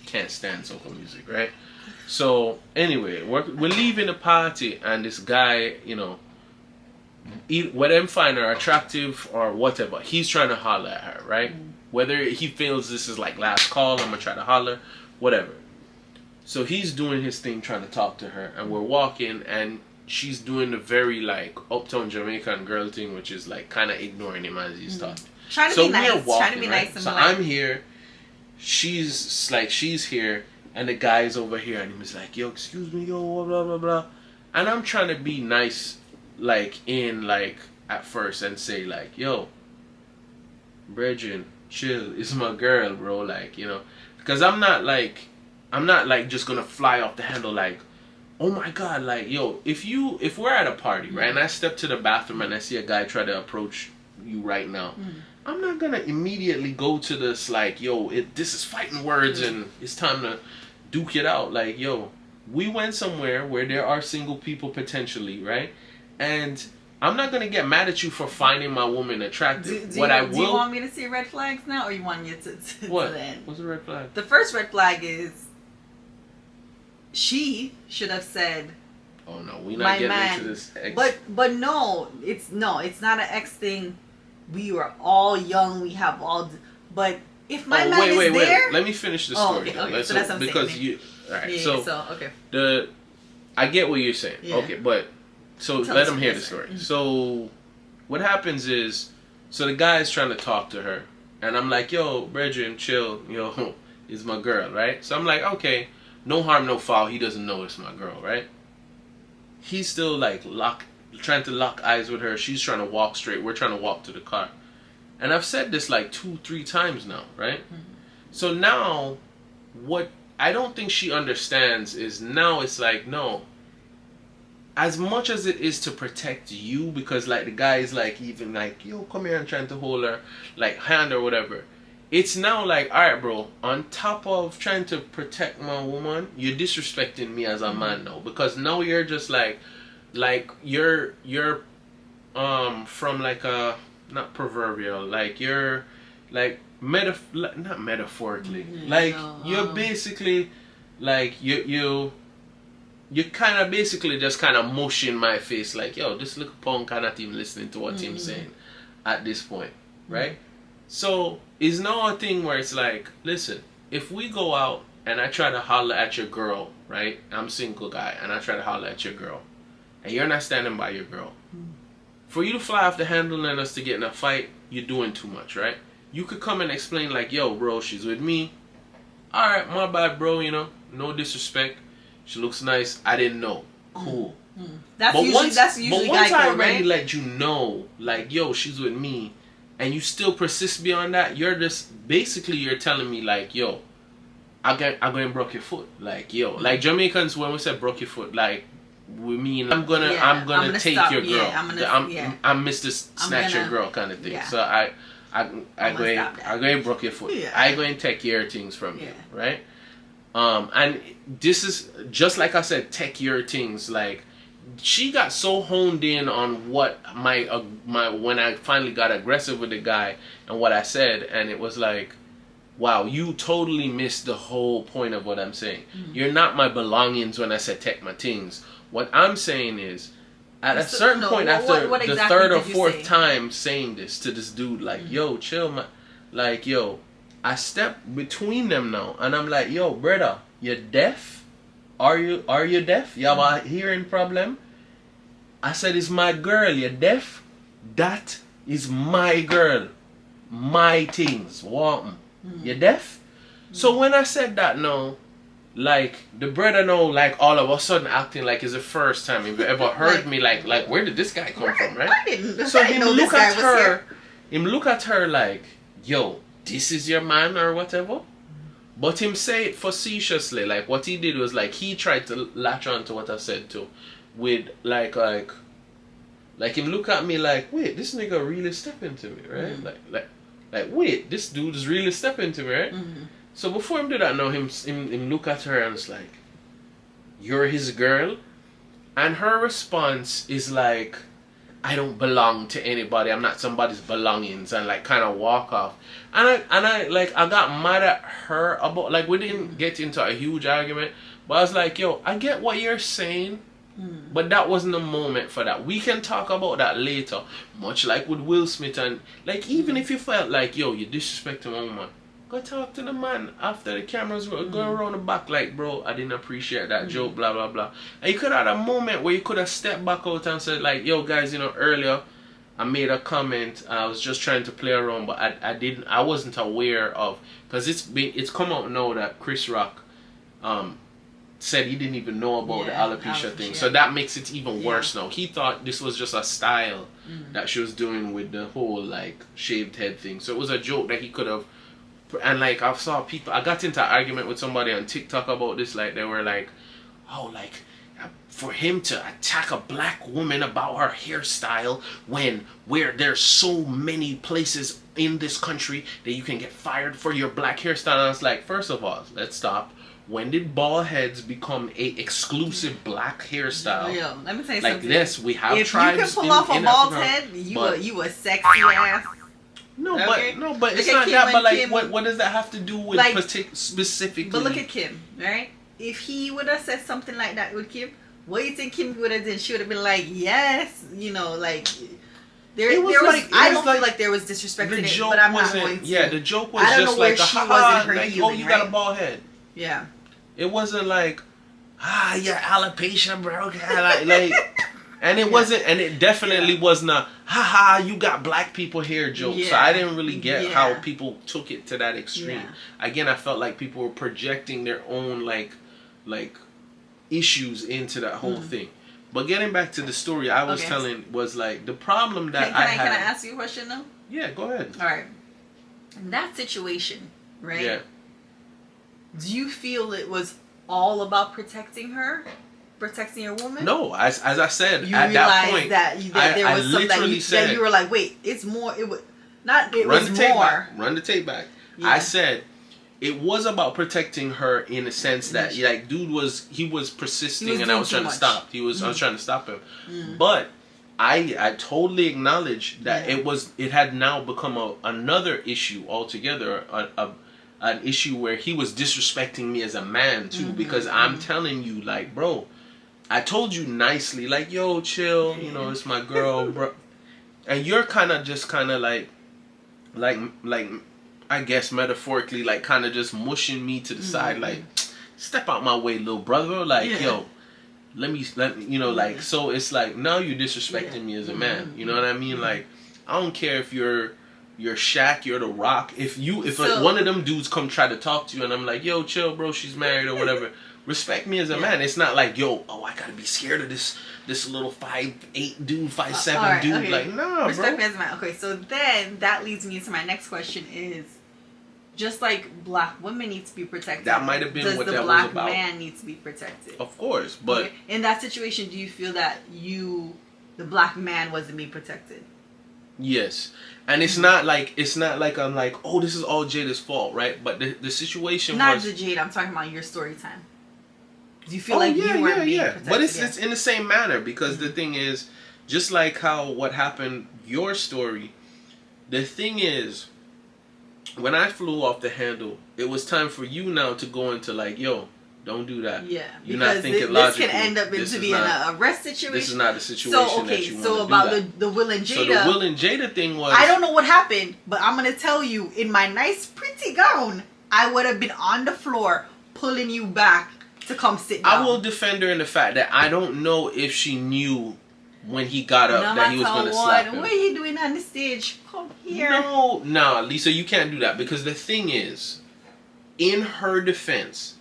can't stand soca music, right? So anyway, we're leaving the party, and this guy, whether I'm find her attractive or whatever, he's trying to holler at her, right? Whether he feels this is like last call, I'm gonna try to holler, whatever. So he's doing his thing, trying to talk to her, and we're walking, and she's doing the very like uptown Jamaican girl thing, which is like kind of ignoring him as he's talking. Trying to be nice. Trying to be nice. So I'm here, she's here, and the guy's over here, and he's like, yo, excuse me, yo, blah blah blah blah, and I'm trying to be nice, like at first, and say like, yo, Bridget, chill, it's my girl, bro, like, because I'm not like just gonna fly off the handle like, oh my god, like, yo, if we're at a party, right, and I step to the bathroom and I see a guy try to approach you right now, I'm not gonna immediately go to this like, yo, this is fighting words and it's time to duke it out. Like, yo, we went somewhere where there are single people potentially, right? And I'm not gonna get mad at you for finding my woman attractive. Do you want me to see red flags now, or you want me to what? To the end? What's the red flag? The first red flag is, she should have said, "Oh no, we're not getting into this." But no, it's not an ex thing. We were all young. We have all. But if my man is there, let me finish the story. Okay. So that's what I'm saying. All right. Yeah, so okay. I get what you're saying. Yeah. Okay, but let him hear the story. Mm-hmm. So what happens is, the guy is trying to talk to her, and I'm like, "Yo, Brethren, chill. Yo, is my girl, right?" So I'm like, "Okay." No harm, no foul. He doesn't know it's my girl, right? He's still like trying to lock eyes with her. She's trying to walk straight. We're trying to walk to the car. And I've said this like 2-3 times now, right? Mm-hmm. So now, what I don't think she understands is now it's like, no. As much as it is to protect you, because like the guy is like even like, yo, come here and trying to hold her like hand or whatever. It's now like, alright, bro, on top of trying to protect my woman, you're disrespecting me as a man now. Because now you're just like you're from like a, not proverbial, like you're like not metaphorically. You're basically like you kind of basically just kind of mushing my face like, yo, this little punk cannot even listening to what Tim's saying at this point, right? So it's now a thing where it's like, listen, if we go out and I try to holler at your girl, right? I'm a single guy, and I try to holler at your girl, and you're not standing by your girl. For you to fly off the handle and us to get in a fight, you're doing too much, right? you could come and explain like, yo, bro, she's with me. All right, my bad, bro. You know, no disrespect. She looks nice. I didn't know. Cool. That's usually but once I already right? let you know, like, yo, she's with me, and you still persist beyond that, you're you're telling me like, yo, I going broke your foot, like, yo, like Jamaicans when we say broke your foot, like, we mean I'm gonna take stop. your girl. Yeah, I'm Mr. Snatch your girl kind of thing. Yeah. So I go broke your foot. Yeah. I go and take your things from you, right? And this is just like I said, take your things. Like, she got so honed in on what my when I finally got aggressive with the guy and what I said, and it was like, wow, you totally missed the whole point of what I'm saying. You're not my belongings when I said take my things. What I'm saying is, at a certain point after what the exactly third or fourth time saying this to this dude, like, yo, chill, like, yo, I step between them now, and I'm like, yo, brother, you deaf? Are you deaf? You have a hearing problem? I said, it's my girl. You deaf? That is my girl. My things. What? You deaf? So when I said that now, like, the brother now, like, all of a sudden acting like it's the first time you've ever heard me, like, where did this guy come from, right? So him look at her like, yo, this is your man or whatever. But him say it facetiously. Like, what he did was, like, he tried to latch on to what I said too. With, like him look at me like, wait, this nigga really stepping to me, right? Like, wait, this dude is really stepping to me, right? So before him do that, now him look at her and it's like, you're his girl? And her response is like, I don't belong to anybody. I'm not somebody's belongings, and like kind of walk off. And I got mad at her about, like, we didn't get into a huge argument, but I was like, yo, I get what you're saying, but that wasn't the moment for that. We can talk about that later, much like with Will Smith. And like, even if you felt like, yo, you disrespecting a woman, go talk to the man after the cameras were going around the back, like, bro, I didn't appreciate that joke, blah blah blah. And you could have had a moment where you could have stepped back out and said like, yo guys, you know, earlier I made a comment, I was just trying to play around, but I wasn't aware of, because it's come out now that Chris Rock said he didn't even know about the alopecia thing. So that makes it even worse now. He thought this was just a style that she was doing with the whole like shaved head thing. So it was a joke that he could have. And like, I saw people, I got into an argument with somebody on TikTok about this. Like, they were like, oh, like, for him to attack a black woman about her hairstyle where there's so many places in this country that you can get fired for your black hairstyle. And I was like, first of all, let's stop. When did bald heads become a exclusive black hairstyle? Yo, let me tell you like, something. yes, we have if tribes. If you can pull off a bald head, you a sexy ass. No, but it's not that. But like, what does that have to do with like, specifically? But look at Kim, right? If he would have said something like that with Kim, what do you think Kim would have done? She would have been like, yes, you know, like. I don't feel like there was disrespect in it, but I'm not going to. Yeah, the joke was just like, like, oh, you got a bald head. Yeah. It wasn't like, yeah, alopecia, bro. Like, and it wasn't, and it definitely was not, you got black people here joke. So I didn't really get how people took it to that extreme. Again, I felt like people were projecting their own like issues into that whole thing. But getting back to the story I was telling was like, the problem that I had. Can I ask you a question though? Yeah, go ahead. All right. In that situation, right? Yeah. Do you feel it was all about protecting her? Protecting your woman? No, as I said, you at that point, that there was something that you were like, wait, it's more. It was not. It was more. Run the tape back. Yeah. I said it was about protecting her in a sense that like, dude was persisting, and I was trying to stop. I was trying to stop him, but I totally acknowledge that it had now become another issue altogether. An issue where he was disrespecting me as a man too, because I'm telling you, like, bro, I told you nicely, like, yo, chill, you know, it's my girl, bro, and you're kind of like I guess metaphorically, like, kind of just mushing me to the side, like, step out my way, little brother, like, yo, let me, you know, like, so it's like, now you're disrespecting me as a man, you know what I mean? Like, I don't care if you're you're Shaq, you're The Rock. If like, one of them dudes come try to talk to you and I'm like, yo, chill, bro, she's married or whatever. Respect me as a man. It's not like, yo, I gotta be scared of this little 5'8" dude, 5'7" right, dude. okay. Like, nah, Respect bro. me as a man. Okay, so then that leads me into my next question is, just like black women need to be protected, That might have been what that was about. Does the black man need to be protected? Of course, but... Okay. In that situation, do you feel that the black man wasn't being protected? Yes. And it's not like I'm like, oh, this is all Jada's fault, right? But the situation not was... Not the Jada, I'm talking about your story time. Do you feel like you weren't being protected? But it's in the same manner, because the thing is, just like how what happened, your story, the thing is, when I flew off the handle, it was time for you now to go into like, yo, don't do that. Yeah, you're because not thinking this logically. can end up into being an arrest situation. This is not the situation that you want to do. So about the Will and Jada. So the Will and Jada thing was... I don't know what happened, but I'm going to tell you, in my nice pretty gown, I would have been on the floor pulling you back to come sit down. I will defend her in the fact that I don't know if she knew when he got up that he was going to slap him. What are you doing on the stage? Come here. No, Lisa, you can't do that, because the thing is, in her defense,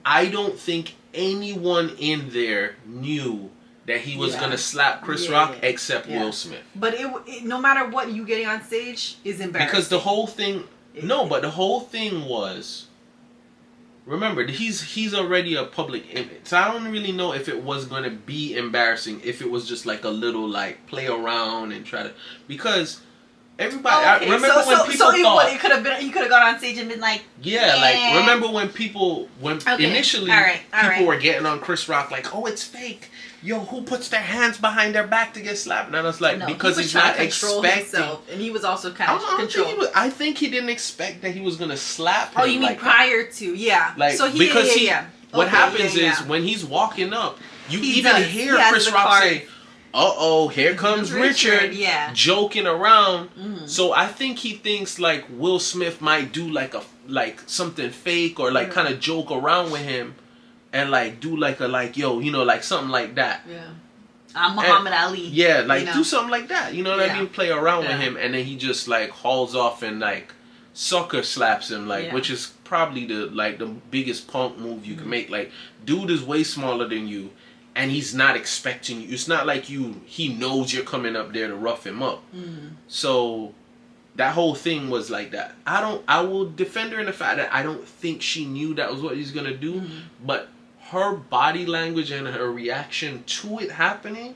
I don't think anyone in there knew that he was going to slap Chris Rock except Will Smith. But it no matter what, you getting on stage is embarrassing. Because the whole thing... but the whole thing was... Remember, he's already a public image. So I don't really know if it was going to be embarrassing, if it was just like a little like play around and try to... Because... Everybody, I remember when people thought... he could have gone on stage and been like... Yeah, like, remember when initially people were getting on Chris Rock like, oh, it's fake. Yo, who puts their hands behind their back to get slapped? And I was like, because he's not expecting... himself, and he was also kind of controlled. I think he didn't expect that he was going to slap him. Oh, you mean prior to, yeah. Like, so what happens is, when he's walking up, you even hear Chris Rock say... Uh-oh, here comes Richard joking around. So I think he thinks like Will Smith might do like something fake or like kind of joke around with him and like do like like something like that. Yeah. I'm Muhammad Ali. Yeah, like do something like that. You know what I mean? Play around with him, and then he just like hauls off and like sucker slaps him, like which is probably the biggest punk move you can make. Like, dude is way smaller than you. And he's not expecting you. It's not like he knows you're coming up there to rough him up. So that whole thing was like that. I will defend her in the fact that I don't think she knew that was what he's going to do. But her body language and her reaction to it happening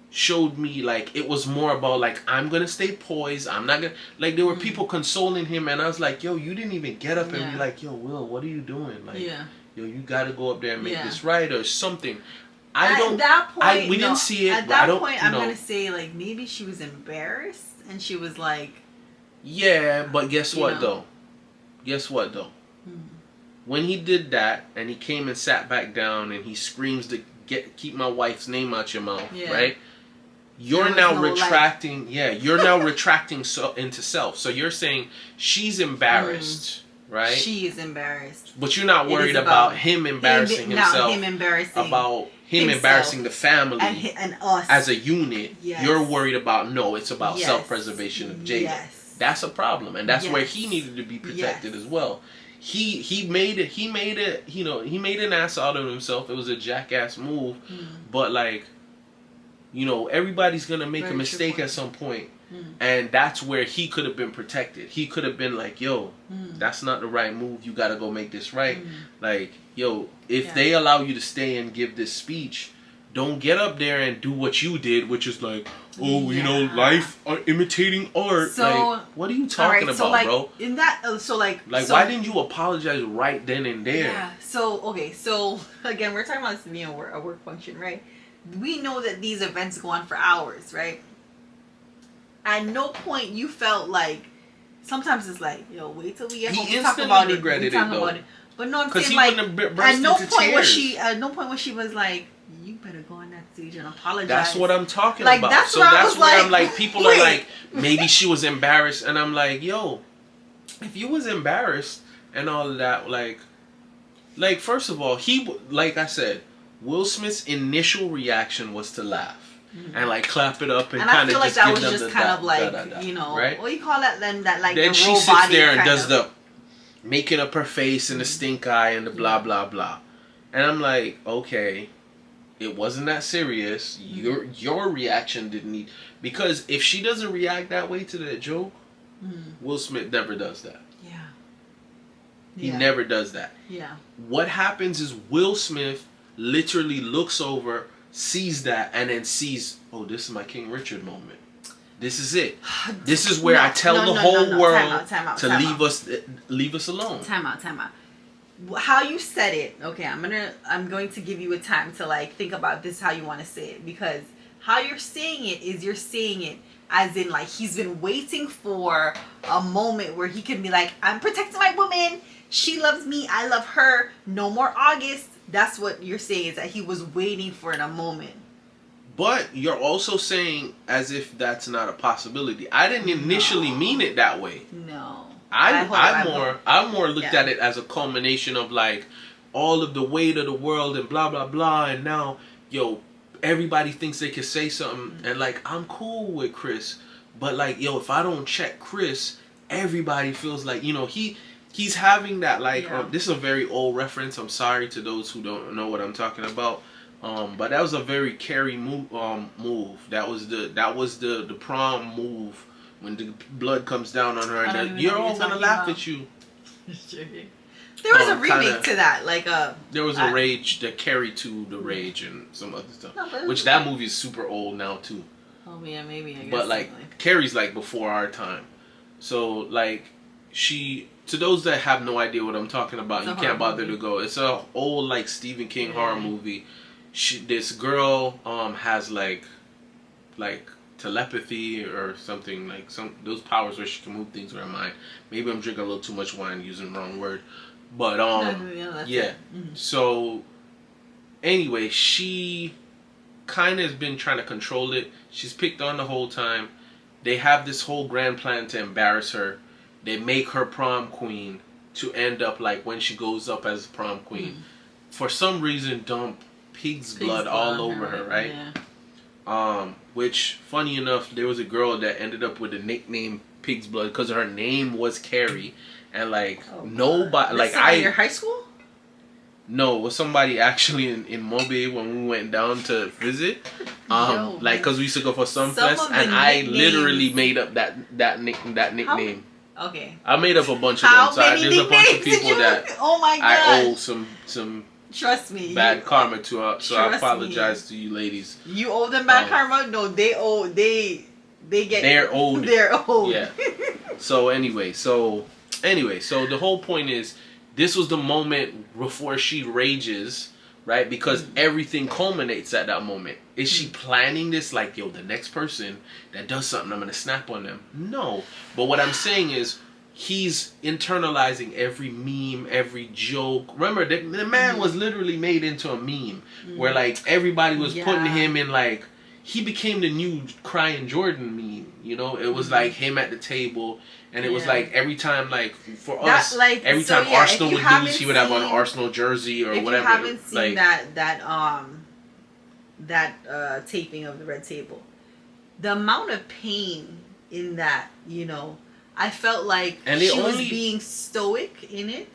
showed me like it was more about like, I'm going to stay poised. I'm not going to... Like, there were people consoling him, and I was like, yo, you didn't even get up and be like, yo, Will, what are you doing? Like, yo, you got to go up there and make this right or something. At that point, we didn't see it. At that point, I'm gonna say like maybe she was embarrassed and she was like, yeah, but guess what though? When he did that and he came and sat back down and he screams to keep my wife's name out your mouth, right? You're now retracting. You're now retracting into self. So you're saying she's embarrassed. Right? She is embarrassed. But you're not worried about him embarrassing himself. Him embarrassing. About him embarrassing the family. And us. As a unit. Yes. You're worried about, it's about self-preservation of Jada. Yes. That's a problem. And that's where he needed to be protected as well. He made an ass out of himself. It was a jackass move. But like, everybody's going to make a mistake at some point. And that's where he could have been protected. He could have been like, yo, that's not the right move. You got to go make this right. Like, yo, if they allow you to stay and give this speech, don't get up there and do what you did, which is like, life imitating art. So, like, what are you talking about, like, bro? In that, why didn't you apologize right then and there? Yeah. So again, we're talking about this being a work function, right? We know that these events go on for hours, right? At no point you felt like, sometimes it's like, yo, wait till we get home to talk about it. Regretted it though. But no, I'm saying like, at no point was she was like, you better go on that stage and apologize. That's what I'm talking about. That's where like, I'm like, people are like, maybe she was embarrassed, and I'm like, yo, if you was embarrassed and all of that, like first of all, like I said, Will Smith's initial reaction was to laugh. and like clap it up and I kind feel of like just that give was them just the kind da, of like, da, da, da, you know, right? what do you call that then? That like then the she robot sits there and kind does of. the making up her face and the stink eye and the blah blah blah, and I'm like, okay, it wasn't that serious. Your reaction didn't need, because if she doesn't react that way to that joke, Will Smith never does that. Yeah. He never does that. Yeah. What happens is Will Smith literally looks over, sees that, and then sees, oh, this is my King Richard moment. This is it. This is where I tell the whole world to leave us alone. Time out. How you said it, okay, I'm going to give you a time to like think about this, how you want to say it, because how you're saying it is you're saying it as in like he's been waiting for a moment where he can be like, I'm protecting my woman, she loves me, I love her, no more August. That's what you're saying, is that he was waiting for in a moment. But you're also saying as if that's not a possibility. I didn't initially mean it that way. No. I more looked at it as a culmination of like all of the weight of the world and blah blah blah, and now everybody thinks they can say something, and like I'm cool with Chris, but like if I don't check Chris, everybody feels like he's having that like this is a very old reference. I'm sorry to those who don't know what I'm talking about. But that was a very Carrie move. That was the prom move. When the blood comes down on her, and you're all gonna laugh at you. There was a remake to that, like there was a Rage, the Carrie 2, the Rage, and some other stuff. Which that movie is super old now too. Oh yeah, maybe. I guess. But like Carrie's like before our time, so like to those that have no idea what I'm talking about, you can't bother to go. It's a old like Stephen King horror movie. This girl has like telepathy or something, like those powers where she can move things with her mind. Maybe I'm drinking a little too much wine using the wrong word, but So anyway, she kind of has been trying to control it. She's picked on the whole time. They have this whole grand plan to embarrass her. They make her prom queen to end up like when she goes up as prom queen. For some reason, dump pig's blood all over her, right? Yeah. Which, funny enough, there was a girl that ended up with the nickname Pig's Blood because her name was Carrie, and like nobody, like in your high school? No, it was somebody actually in Mobile when we went down to visit. Like because we used to go for Sunfest, and I literally made up that nickname. Okay. I made up a bunch of them. So there's a bunch of people that I owe some. Trust me. Bad karma to her, so I apologize to you ladies. You owe them bad karma? No, they're owed. They're owed. Yeah. So anyway, so the whole point is, this was the moment before she rages, right? Because everything culminates at that moment. Is she planning this like, the next person that does something, I'm gonna snap on them? No. But what I'm saying is, he's internalizing every meme, every joke. Remember, the man was literally made into a meme where like everybody was putting him in like, he became the new Crying Jordan meme. It was like him at the table, and it was like every time like for us, like, every time Arsenal would lose, he would have on an Arsenal jersey or whatever. If you haven't seen that taping of the Red Table, the amount of pain in that, I felt like she was being stoic in it,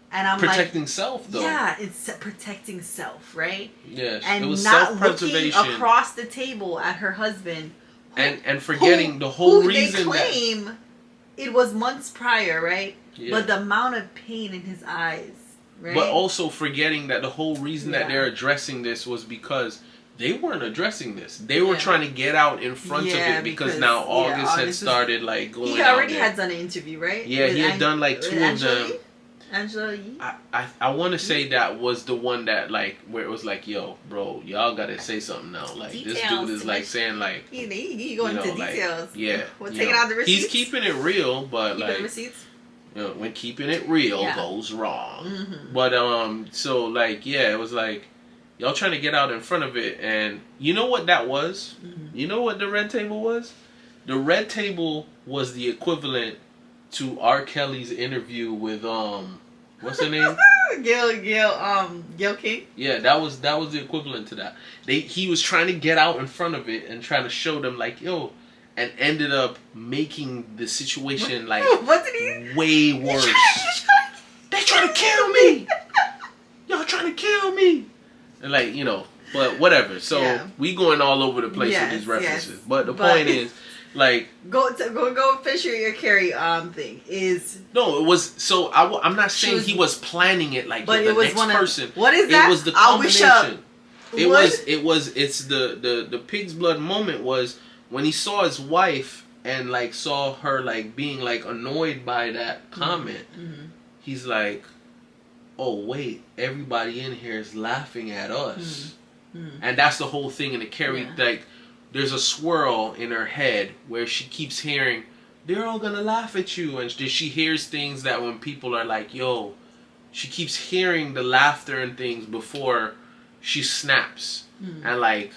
and I'm protecting self though. Yeah, it's protecting self, right? Yes, and it was not self-preservation. Looking across the table at her husband, and forgetting the whole reason they claim it was months prior, right? Yeah. But the amount of pain in his eyes, right? But also forgetting that the whole reason that they're addressing this was because they weren't addressing this. They were trying to get out in front of it because now August had started like going. He already had done an interview, right? Yeah, he had done like 2 of them. Angela. I want to say that was the one that like where it was like, yo, bro, y'all gotta say something now. Like details, this dude is like saying like he going into details. Yeah, we're taking out the receipts. He's keeping it real, but keeping the receipts. When keeping it real goes wrong. But so like it was like, y'all trying to get out in front of it, and you know what that was? You know what the Red Table was? The Red Table was the equivalent to R. Kelly's interview with what's her name? Gail King. Yeah, that was the equivalent to that. He was trying to get out in front of it and trying to show them like, yo, and ended up making the situation like what did he? way worse. They trying to kill me. Y'all trying to kill me. And like, you know, but whatever. So we going all over the place with these references. But the point is, like, go finish your Carrie thing is no, it was so I'm not saying he was planning it like, but the it was next person. What is that? It was the combination. It's the pig's blood moment was when he saw his wife and like saw her like being like annoyed by that comment. Mm-hmm. He's like, oh wait, everybody in here is laughing at us. Mm-hmm. And that's the whole thing in the Carrie, like, there's a swirl in her head where she keeps hearing, they're all gonna laugh at you. And she hears things that when people are like, yo, she keeps hearing the laughter and things before she snaps. Mm-hmm. And like,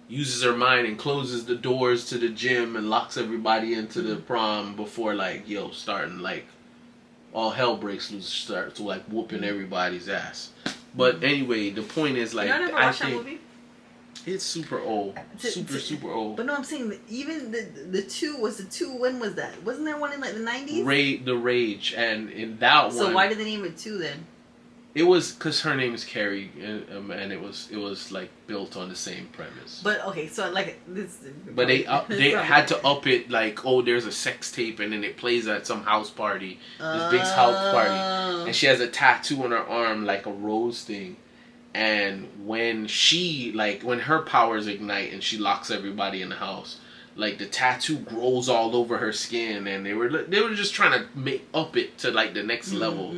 uses her mind and closes the doors to the gym and locks everybody into the prom before like, yo, starting like, all hell breaks loose, starts like whooping everybody's ass. But anyway, the point is like, I think that movie? It's super old, super old. But no, I'm saying that even the two, when was that? Wasn't there one in like the 90s? The Rage, and in that one. So why did they name it 2 then? It was because her name is Carrie, and it was like built on the same premise. But okay, so like this. But they had to up it like, oh, there's a sex tape, and then it plays at some house party, this big house party, and she has a tattoo on her arm like a rose thing, and when her powers ignite and she locks everybody in the house, like the tattoo grows all over her skin, and they were just trying to up it to like the next level.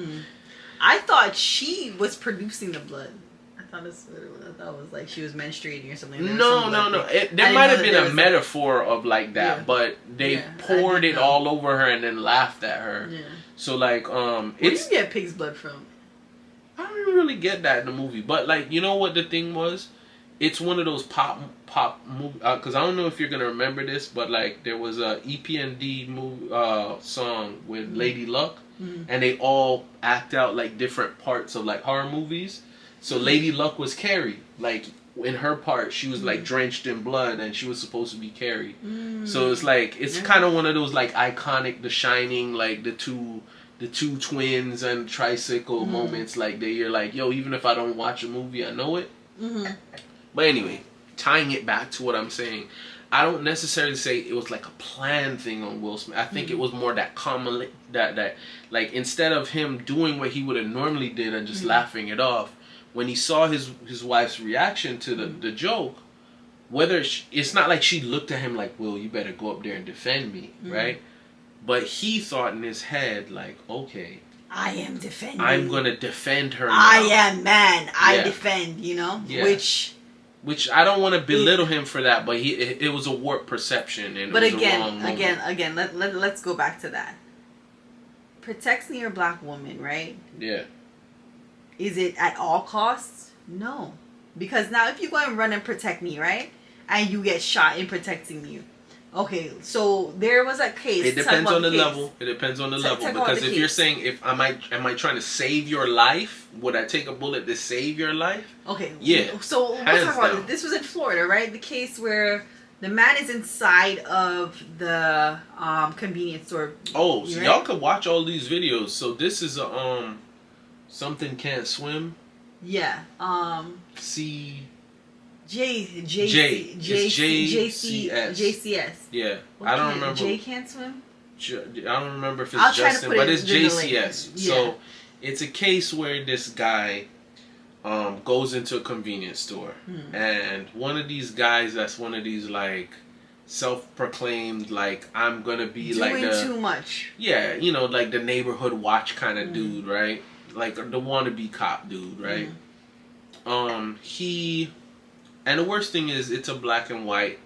I thought she was producing the blood. I thought it was like she was menstruating or something. No. There might have been a metaphor of like that, but they poured it all over her and then laughed at her. Yeah. So like, where do you get pig's blood from? I don't really get that in the movie, but like, you know what the thing was? It's one of those pop movie. Because I don't know if you're gonna remember this, but like there was a EPMD song with Lady Luck. And they all act out like different parts of like horror movies. So Lady Luck was Carrie. Like in her part, she was like drenched in blood, and she was supposed to be Carrie. So it's like kind of one of those like iconic The Shining, like the two twins and tricycle moments. Like you're like, yo, even if I don't watch a movie, I know it. But anyway, tying it back to what I'm saying, I don't necessarily say it was like a planned thing on Will Smith. I think it was more that common that like instead of him doing what he would have normally did and just laughing it off, when he saw his wife's reaction to the joke, it's not like she looked at him like, Will, you better go up there and defend me, right? But he thought in his head like, okay, I am defending. I'm gonna defend her now. I am man. I defend. You know, Which I don't want to belittle him for that, but it was a warped perception, and but it was a wrong moment. again, let's go back to that. Protects me, your black woman, right? Yeah. Is it at all costs? No, because now if you go and run and protect me, right, and you get shot in protecting you, okay, so there was a case. It depends on the level. It depends on the level, because if you're saying am I trying to save your life? Would I take a bullet to save your life? Okay. Yeah. So let's talk about this. This was in Florida, right? The case where the man is inside of the convenience store. Oh, so y'all could watch all these videos. So this is a something can't swim. Yeah. JCS. Yeah. I don't remember. J can't swim? I don't remember if it's Justin, but it's JCS. Yeah. So it's a case where this guy goes into a convenience store, and one of these guys that's one of these like self-proclaimed like I'm gonna be doing like the too much. Yeah, you know, like the neighborhood watch kind of dude, right? Like the wannabe cop dude, right? And the worst thing is it's a black and white.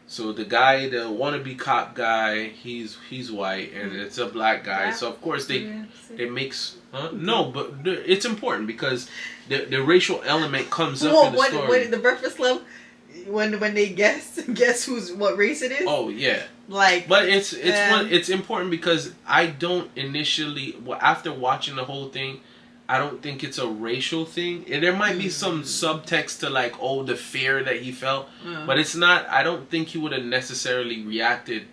So the guy, the wannabe cop guy, he's white, and it's a black guy. So of course they mix. No, but it's important because the racial element comes up in the story. What the Breakfast Club, when they guess what race it is. Oh yeah. Like, but it's important because I don't initially, after watching the whole thing, I don't think it's a racial thing. And there might be some subtext to like, oh, the fear that he felt. But it's not, I don't think he would have necessarily reacted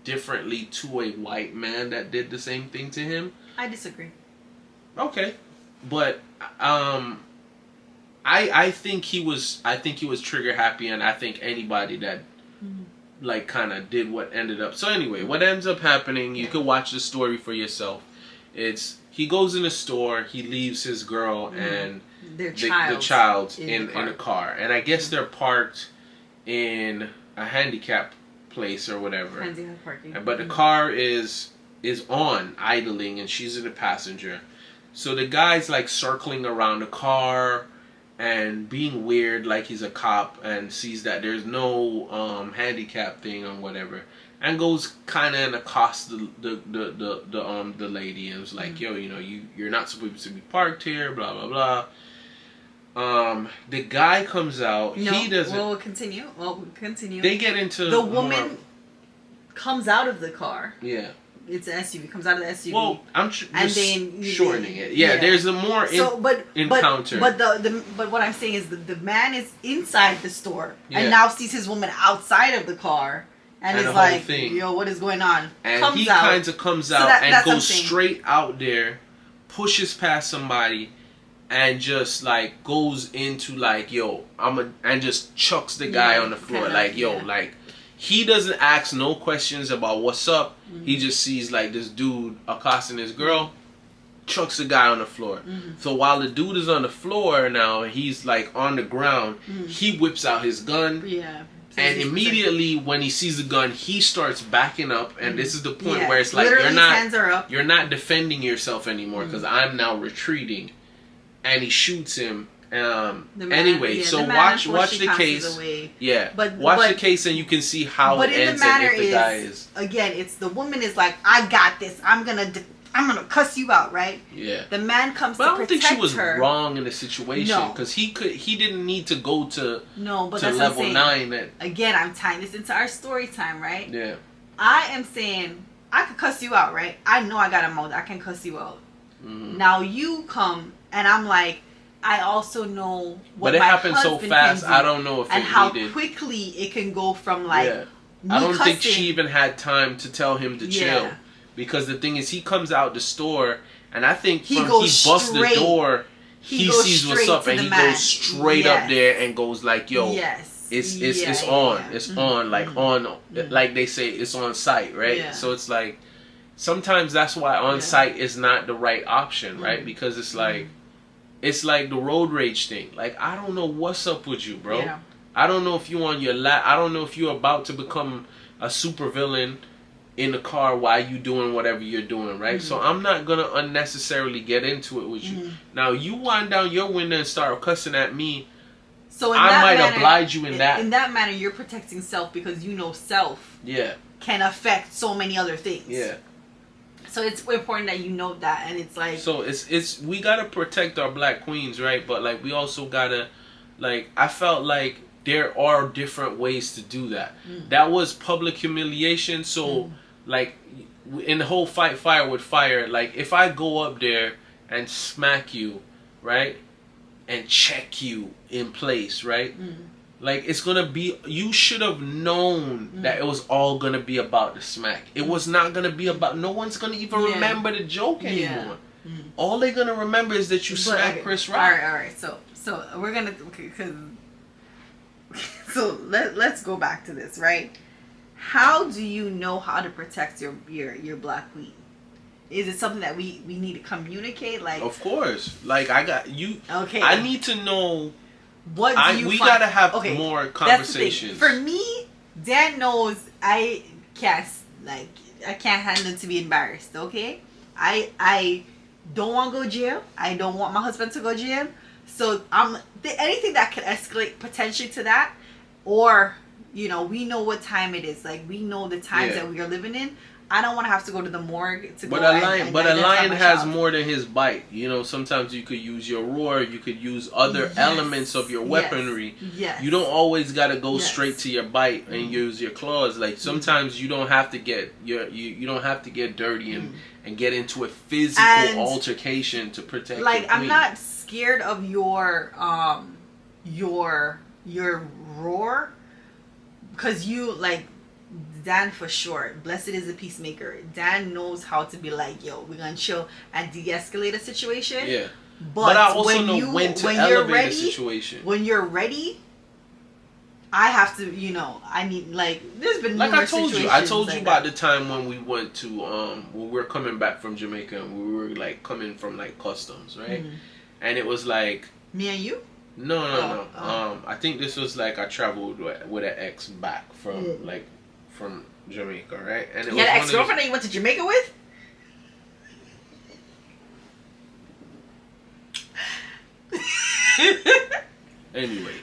differently to a white man that did the same thing to him. I disagree. Okay. But I think he was trigger happy, and I think anybody that like kind of did what ended up. So anyway, what ends up happening, you could watch the story for yourself. It's he goes in the store, he leaves his girl and the child in a car. And I guess they're parked in a handicap place or whatever. Handicap parking. But the car is on, idling, and she's in the passenger. So the guy's like circling around the car and being weird like he's a cop, and sees that there's no handicap thing or whatever, and goes kind of and accosts the lady and was like, yo, you know, you're not supposed to be parked here, blah blah blah. The guy comes out. No, he doesn't. We'll continue. They get into the woman comes out of the car. Yeah. It's an SUV. Comes out of the SUV. Well, I'm shortening it. Yeah, there's a more encounter. But what I'm saying is the man is inside the store and now sees his woman outside of the car and is like, yo, what is going on? And he kind of comes out and goes straight out there, pushes past somebody, and just like goes into like, yo, and just chucks the guy on the floor like, yo, like. He doesn't ask no questions about what's up. He just sees like this dude accosting his girl, chucks the guy on the floor. So while the dude is on the floor now, he's like on the ground, he whips out his gun. Yeah. And immediately when he sees the gun, he starts backing up. And this is the point where it's like, you're not defending yourself anymore because I'm now retreating. And he shoots him. Anyway, so watch the case. Watch the case and you can see how it ends and if the guy is. Again, it's the woman is like, I got this. I'm gonna cuss you out, right? Yeah. The man comes to protect her. But I don't think she was wrong in the situation because he didn't need to go to level 9. Again, I'm tying this into our story time, right? Yeah. I am saying I could cuss you out, right? I know I got a mouth. I can cuss you out. Now you come and I'm like, I also know what my husband can do. But it happened so fast, I don't know if it and how quickly it can go from like me I don't think she even had time to tell him to chill. Because the thing is, he comes out the store, and I think he busts the door, he sees what's up, and he goes straight up there and goes like, yo, it's on. It's on, like on, like they say, it's on site, right? Yeah. So it's like, sometimes that's why on site is not the right option, right? Because it's like, it's like the road rage thing. Like, I don't know what's up with you, bro. Yeah. I don't know if you on your I don't know if you're about to become a supervillain in the car while you doing whatever you're doing, right? So I'm not gonna unnecessarily get into it with you. Now you wind down your window and start cussing at me. So I might oblige you in that. In that manner, you're protecting self because you know self can affect so many other things. Yeah. So it's important that you know that, and it's like. So it's we gotta protect our black queens, right? But like we also gotta, like, I felt like there are different ways to do that. That was public humiliation. So like in the whole fight fire with fire, like if I go up there and smack you, right, and check you in place, right. Like, it's going to be... You should have known that it was all going to be about the smack. It was not going to be about... No one's going to even remember the joke anymore. All they're going to remember is that you smacked Chris Rock. All right. So we're going to... So let's go back to this, right? How do you know how to protect your black queen? Is it something that we need to communicate? Like, of course. Like, I got... you. Okay. I need to know... What do you we gotta have more conversations. For me, Dan knows I can't handle to be embarrassed. Okay, I don't want to go jail. I don't want my husband to go jail. So anything that could escalate potentially to that, or we know what time it is. Like, we know the times that we are living in. I don't want to have to go to the morgue to But go a lion, but a lion has child. more than his bite. You know, sometimes you could use your roar, you could use other elements of your weaponry. Yes. You don't always got to go straight to your bite and use your claws. Like sometimes you don't have to get you don't have to get dirty and get into a physical altercation to protect. Like, your I'm queen. not scared of your roar, because you, like, Dan for sure, blessed is the peacemaker. Dan knows how to be like, yo, we're gonna chill and de-escalate a situation. Yeah. But I also when know when to you're elevate ready, a situation. when you're ready, I have to, you know, I need, like, there's been like I numerous told you situations about the time when we went to when we were coming back from Jamaica and we were like coming from like customs, right? And it was like me and you. No. I think this was like I traveled with an ex back from from Jamaica, right? And it You had was an ex-girlfriend that you went to Jamaica with? Anyway,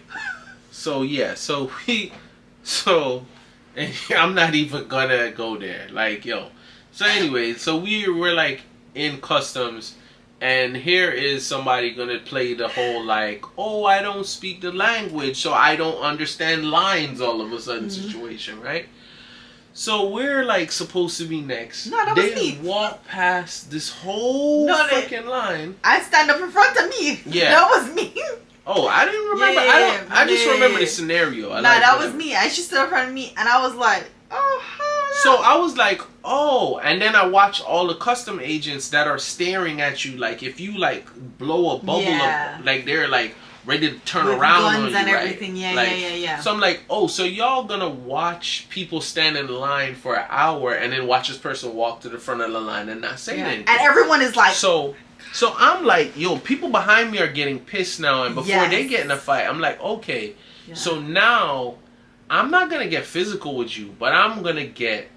and I'm not even gonna go there. Like, yo. So anyway, so we were like in customs, and here is somebody gonna play the whole like, oh, I don't speak the language, so I don't understand lines all of a sudden situation, right? So we're like supposed to be next. No, that was me. They walk past this whole freaking line. I stand up in front of me. Yeah. That was me. Oh, I didn't remember. I just remember the scenario. That was me. I just stood in front of me, and I was like, oh, so I was like, oh, and then I watched all the custom agents that are staring at you, like if you like blow a bubble up, like they're like ready to turn with around guns on you, and right? everything. Yeah, like, yeah. So I'm like, oh, so y'all gonna watch people stand in line for an hour and then watch this person walk to the front of the line and not say anything? And everyone is like, So I'm like, yo, people behind me are getting pissed now, and before they get in a fight, I'm like, okay, so now I'm not gonna get physical with you, but I'm gonna get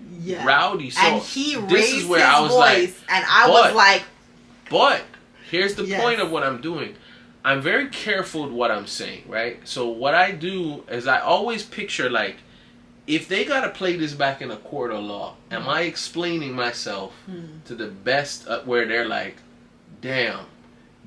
rowdy. So and he this raised is where his I was voice, like, and I was like, but here's the point of what I'm doing. I'm very careful with what I'm saying, right? So what I do is I always picture like, if they gotta play this back in a court of law, am I explaining myself to the best where they're like, damn,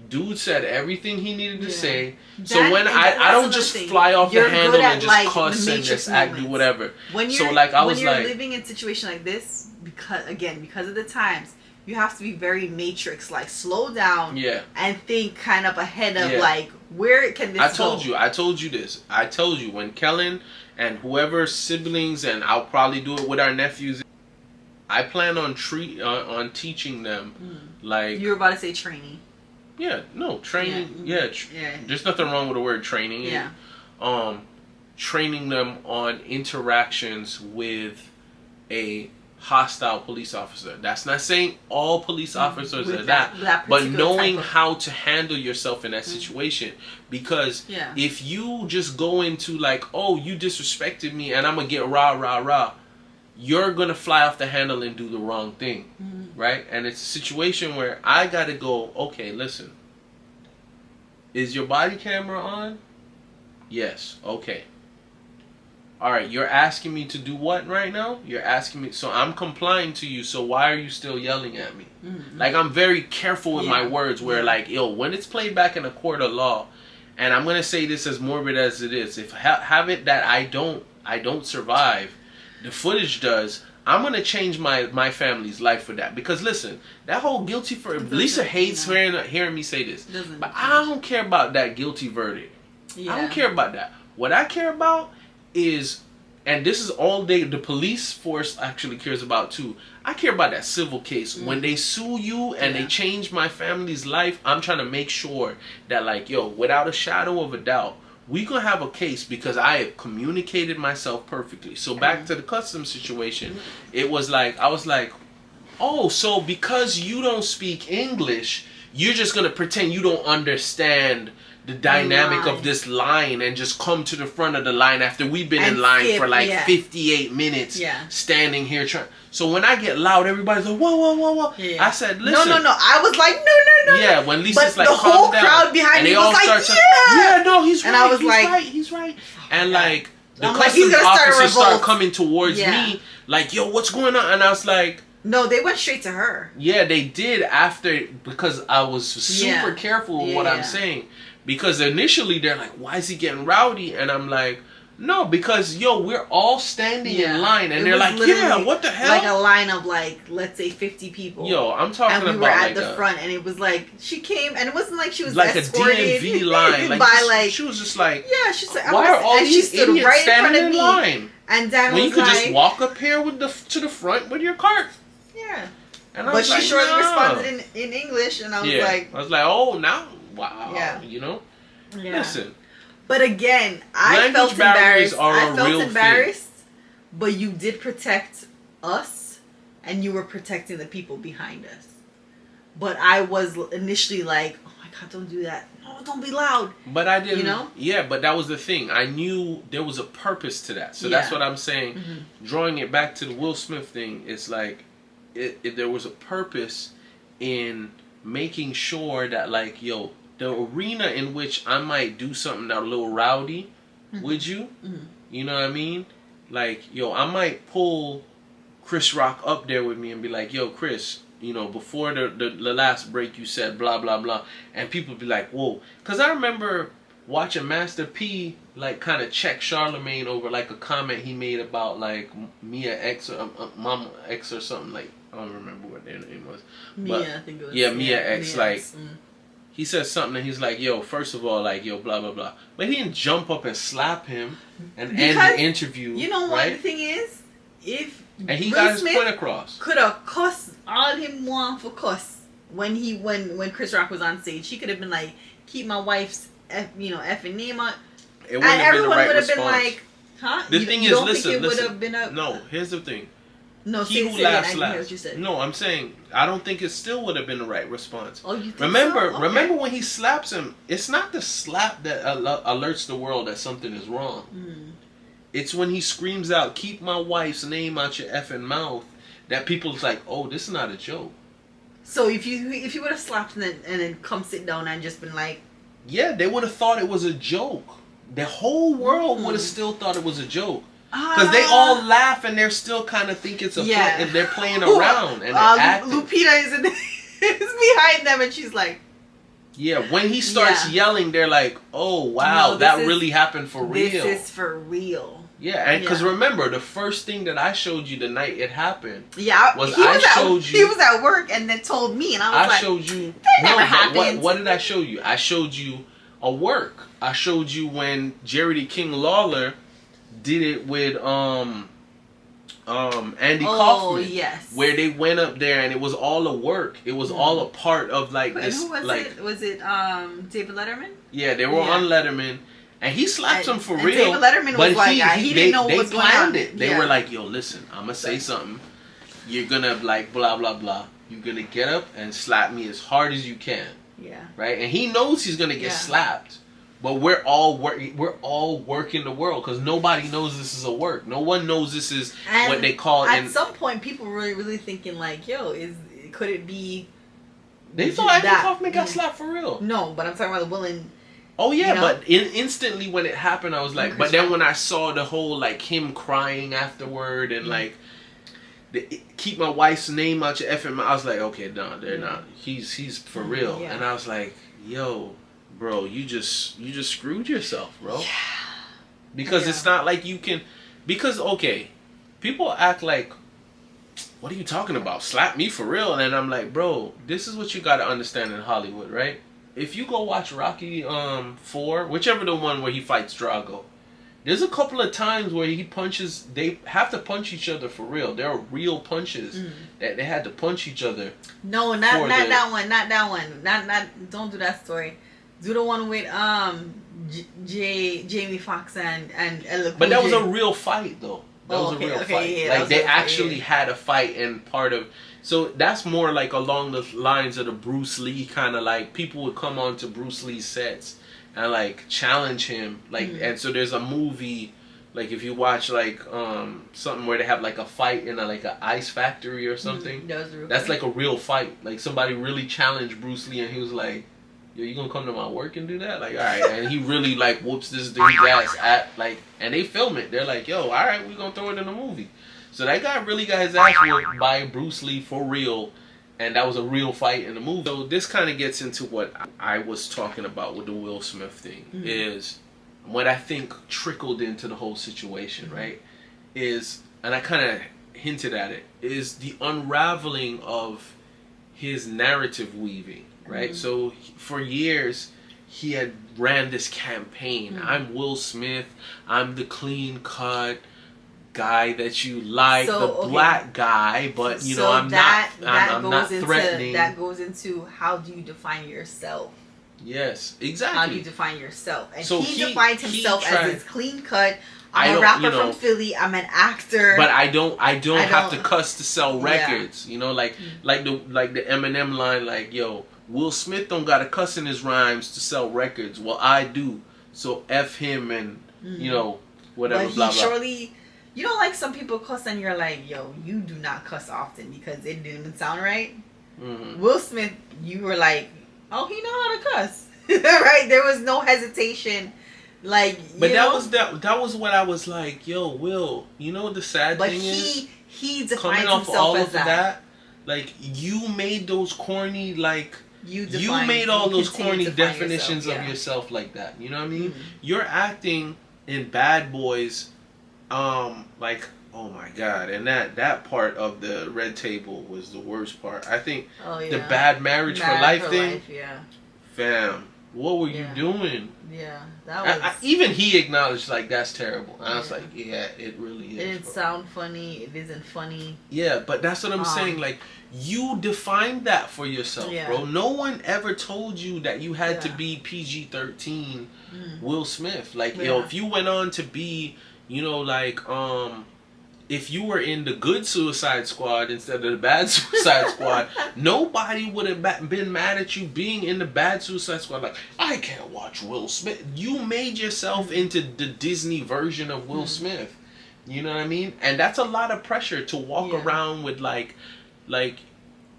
dude said everything he needed to say. So when I don't just fly off the handle and just cuss and just act, do whatever. When you're, when you're living in a situation like this, because of the times, you have to be very Matrix, like slow down and think kind of ahead of like, where can this go? I told you this. I told you when Kellan and whoever siblings, and I'll probably do it with our nephews, I plan on teaching them like... You were about to say training. Yeah, no, training. There's nothing wrong with the word training. Yeah. Training them on interactions with a hostile police officer. That's not saying all police officers are that but knowing how to handle yourself in that situation. Because if you just go into like, oh, you disrespected me and I'm gonna get rah, you're gonna fly off the handle and do the wrong thing, right? And it's a situation where I gotta go, okay, listen, is your body camera on? Yes. Okay. Alright, you're asking me to do what right now? You're asking me, so I'm complying to you, so why are you still yelling at me? Like, I'm very careful with my words, where like, yo, when it's played back in a court of law, and I'm gonna say this as morbid as it is, if have it that I don't survive, the footage does, I'm gonna change my family's life for that. Because listen, that whole guilty for Lisa hates hearing me say this, but I don't care about that guilty verdict. I don't care about that. What I care about is, and this is all the police force actually cares about too. I care about that civil case. When they sue you and they change my family's life, I'm trying to make sure that like, yo, without a shadow of a doubt, we gonna have a case because I have communicated myself perfectly. So back to the customs situation, it was like, I was like, oh, so because you don't speak English, you're just gonna pretend you don't understand the dynamic of this line and just come to the front of the line after we've been in line for like 58 minutes standing here trying. So when I get loud, everybody's like, whoa. I said, listen. No. I was like, no. Yeah, when Lisa's like, the whole crowd behind me was like, yeah, no, he's right. And I was like, he's right. And like, the I'm customs officers start coming towards me, like, yo, what's going on? And I was like, No, they went straight to her. Yeah, they did after, because I was super careful with what I'm saying. Because initially they're like, why is he getting rowdy? And I'm like, no, because, yo, we're all standing in line. And they're like, yeah, what the hell? Like a line of, like, let's say 50 people. Yo, I'm talking about, and we were at the front, and it was like, she came, and it wasn't like she was like escorted a DMV line. Like, by, like, she was just like, yeah, she's like, why are all these idiots right standing in line? And Dan when was you could like, just walk up here to the front with your cart. Yeah. And I but was she like, shortly responded in English, and I was like, oh, now, wow, you know? Yeah. Listen. But again, I felt embarrassed. But you did protect us, and you were protecting the people behind us. But I was initially like, oh my God, don't do that. No, don't be loud. But I didn't, you know? Yeah, but that was the thing. I knew there was a purpose to that. So that's what I'm saying. Mm-hmm. Drawing it back to the Will Smith thing, it's like, if there was a purpose in making sure that, like, yo, the arena in which I might do something that a little rowdy, would you? Mm-hmm. You know what I mean? Like, yo, I might pull Chris Rock up there with me and be like, yo, Chris, you know, before the last break you said blah, blah, blah. And people be like, whoa. Because I remember watching Master P, like, kind of check Charlemagne over, like, a comment he made about, like, Mia X or Mama X or something. Like, I don't remember what their name was. Mia, I think it was. Yeah, Mia X. Like, he said something and he's like, yo, first of all, like, yo, blah, blah, blah. But he didn't jump up and slap him and end the interview. You know what the thing is? And he got his point across. Could have cussed all him want for cuss when Chris Rock was on stage. He could have been like, keep my wife's effing name out. It wouldn't have been the right response. Been like, huh? The thing is, listen. No, here's the thing. No, he who laughs last. No, I'm saying I don't think it still would have been the right response. Oh, you think remember, so? Okay. Remember when he slaps him? It's not the slap that alerts the world that something is wrong. Mm. It's when he screams out, "Keep my wife's name out your effing mouth," that people's like, "Oh, this is not a joke." So if you would have slapped and then come sit down and just been like, yeah, they would have thought it was a joke. The whole world would have still thought it was a joke. Because they all laugh and they're still kind of think it's a play, and they're playing around and they're acting. Lupita is behind them and she's like, yeah, when he starts yelling, they're like, oh wow, that really happened for real. This is for real. Yeah, and because remember, the first thing that I showed you the night it happened, he was at work and then told me, and I was like, showed you. That never happened. What did I show you? I showed you a work. I showed you when Jerry the King Lawler did it with Andy Kaufman. Yes. Where they went up there and it was all a work. It was all a part of this. Who was it? Was it David Letterman? Yeah, they were on Letterman. And he slapped him for real. David Letterman was like, he didn't know what was going on. They planned it. They were like, yo, listen, I'm going to say something. You're going to like blah, blah, blah. You're going to get up and slap me as hard as you can. Yeah. Right? And he knows he's going to get slapped. But we're all working the world because nobody knows this is a work. No one knows this is what they call. At some point, people were really thinking like, "Yo, could it be?" They thought Andy Kaufman got slapped for real. No, but I'm talking about the willing. Oh yeah, but instantly when it happened, I was like, but then when I saw the whole like him crying afterward and like, keep my wife's name out your effing mouth, I was like, okay, no, they're not. He's for real, and I was like, yo. Bro, you just screwed yourself, bro. Yeah. Because it's not like you can... Because, okay, people act like, what are you talking about? Slap me for real? And I'm like, bro, this is what you got to understand in Hollywood, right? If you go watch Rocky 4, whichever the one where he fights Drago, there's a couple of times where he punches... They have to punch each other for real. There are real punches that they had to punch each other. No, not that one. Not that one. Not. Don't do that story. Do the one with Jamie Foxx and Ella. But that was a real fight, though. That was a real fight. Yeah, like they actually had a fight, and part of. So that's more like along the lines of the Bruce Lee kind of like people would come onto Bruce Lee's sets and like challenge him, like. And so there's a movie, like if you watch like something where they have like a fight in like an ice factory or something. That's like a real fight. Like somebody really challenged Bruce Lee, and he was like, yo, you gonna come to my work and do that? Like, all right. And he really, like, whoops this dude's ass at, like, and they film it. They're like, yo, all right, we're gonna throw it in a movie. So that guy really got his ass whooped by Bruce Lee for real. And that was a real fight in the movie. So this kind of gets into what I was talking about with the Will Smith thing. Is what I think trickled into the whole situation, right? Is, and I kind of hinted at it, is the unraveling of his narrative weaving, right? So for years, he had ran this campaign. I'm Will Smith. I'm the clean cut guy that you like, so, the black guy, but you know, I'm not threatening. That goes into how do you define yourself? Yes, exactly. How do you define yourself? And so he defined himself as this clean cut. I'm a rapper from Philly. I'm an actor. But I don't have to cuss to sell records. You know, like the Eminem line, like, yo, Will Smith don't gotta cuss in his rhymes to sell records. Well, I do. So F him and you know, whatever. But blah he blah. surely. You know, like some people cuss and you're like, yo, you do not cuss often because it didn't even sound right. Will Smith, you were like, oh, he know how to cuss, right? There was no hesitation, like. But that was what I was like, yo, Will. You know what the sad thing is? He defined coming off himself all as of that. Like you made those corny you made all those corny definitions of yourself like that. You know what I mean? You're acting in Bad Boys. Like, oh my god, and that part of the Red Table was the worst part. I think the Bad Marriage for Life thing. Fam, what were you doing? Yeah, that was. Even he acknowledged like that's terrible. I was like, yeah, it really is. It didn't sound funny. It isn't funny. Yeah, but that's what I'm saying. Like, you defined that for yourself, bro. No one ever told you that you had to be PG-13 Will Smith. Like, yo, if you went on to be, you know, like, if you were in the good Suicide Squad instead of the bad Suicide Squad, nobody would have been mad at you being in the bad Suicide Squad. Like, I can't watch Will Smith. You made yourself into the Disney version of Will Smith. You know what I mean? And that's a lot of pressure to walk around with, like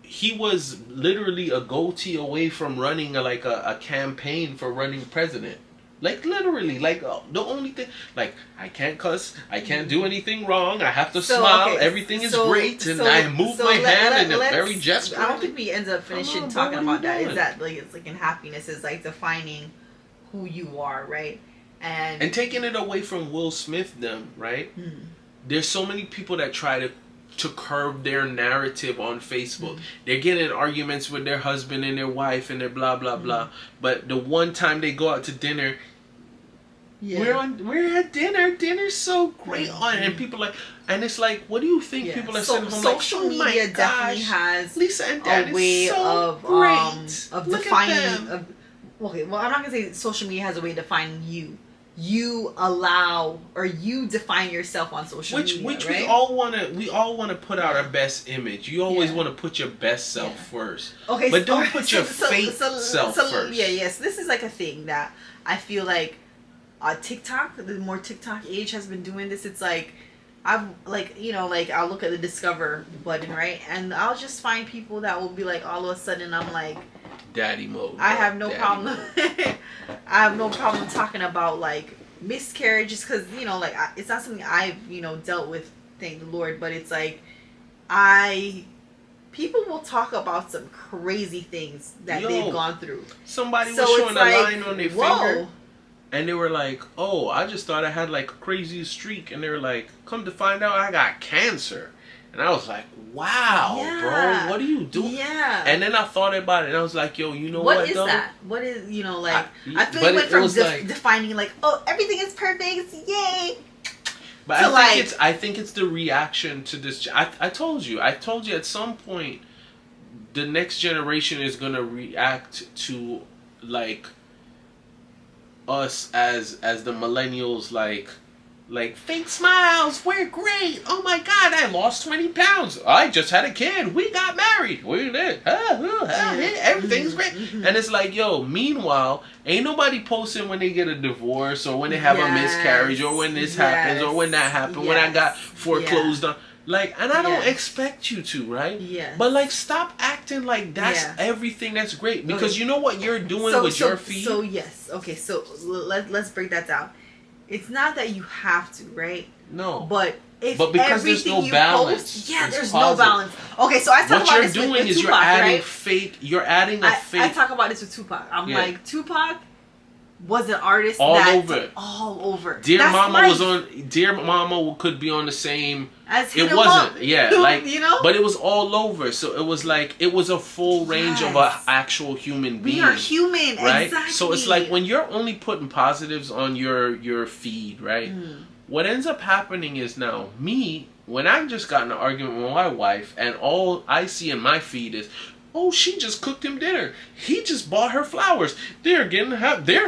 he was literally a goatee away from running a campaign for running president. Like, literally, like, the only thing, like, I can't cuss, I can't do anything wrong, I have to smile, everything is great, and I move my hand in a very gesture. I don't think we end up finishing talking about that. Is that, like, it's like in happiness, is like defining who you are, right? And taking it away from Will Smith, them, right? There's so many people that try to curb their narrative on Facebook. They're getting in arguments with their husband and their wife and their blah blah blah. But the one time they go out to dinner, we're at dinner. Dinner's so great on, and people like, and it's like, what do you think people are saying? Social media definitely has Lisa and Dad a way of defining. Okay, well, I'm not gonna say social media has a way of defining you. You allow or you define yourself on social media, which right? we all wanna put out our best image. You always want to put your best self first. Okay, but don't put your fake self first. Yes. This is like a thing that I feel like TikTok, the more TikTok age has been doing this. It's like I've I'll look at the discover button, right, and I'll just find people that will be like, all of a sudden I'm like, daddy mode. I have no problem. I have no problem talking about like miscarriages because it's not something I've dealt with, thank the Lord. But it's like people will talk about some crazy things that they've gone through. Somebody was showing a line on their finger, and they were like, "Oh, I just thought I had like a crazy streak," and they were like, "Come to find out, I got cancer." And I was like, wow, bro, what are you doing? Yeah. And then I thought about it, and I was like, yo, you know what? What is that? What is, I feel like it went from defining, like, oh, everything is perfect, yay. But I think it's the reaction to this. I told you at some point, the next generation is going to react to, like, us as the millennials, like fake smiles, we're great. Oh my God, I lost 20 pounds. I just had a kid. We got married. We did. Everything's great. And it's like, yo, meanwhile, ain't nobody posting when they get a divorce or when they have a miscarriage or when this happens or when that happened, when I got foreclosed on. Like, and I don't expect you to, right? Yeah. But like, stop acting like that's everything that's great, because you know what you're doing with your feet. So yes, okay. So let's break that down. It's not that you have to, right? No. But But because there's no balance. There's no balance. Okay, so I talk about this with Tupac, what you're doing is you're adding fake. You're adding a fake. I talk about this with Tupac. I'm like, Tupac was an artist all over. Dear That's Mama life. was on. Dear Mama could be on the same. As it wasn't. Up. Yeah, like you know. But it was all over. So it was like it was a full range of an actual human being. We are human, right? Exactly. So it's like when you're only putting positives on your feed, right? What ends up happening is now me. When I just got in an argument with my wife, and all I see in my feed is, oh, she just cooked him dinner. He just bought her flowers. They're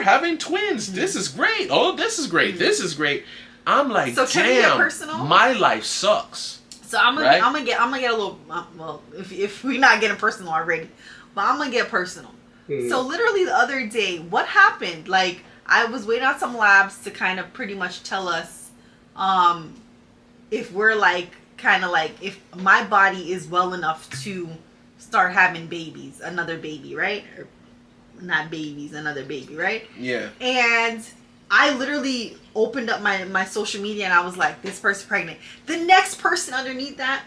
having twins. This is great. Oh, this is great. This is great. I'm like, so can we get damn, personal? My life sucks. So I'm gonna get a little. Well, if we're not getting personal already, but I'm gonna get personal. So literally the other day, what happened? Like I was waiting on some labs to kind of pretty much tell us, if we're like kind of like if my body is well enough to start having babies, another baby, right? Or not babies, another baby, right? Yeah. And I literally opened up my social media and I was like, this person's pregnant. The next person underneath that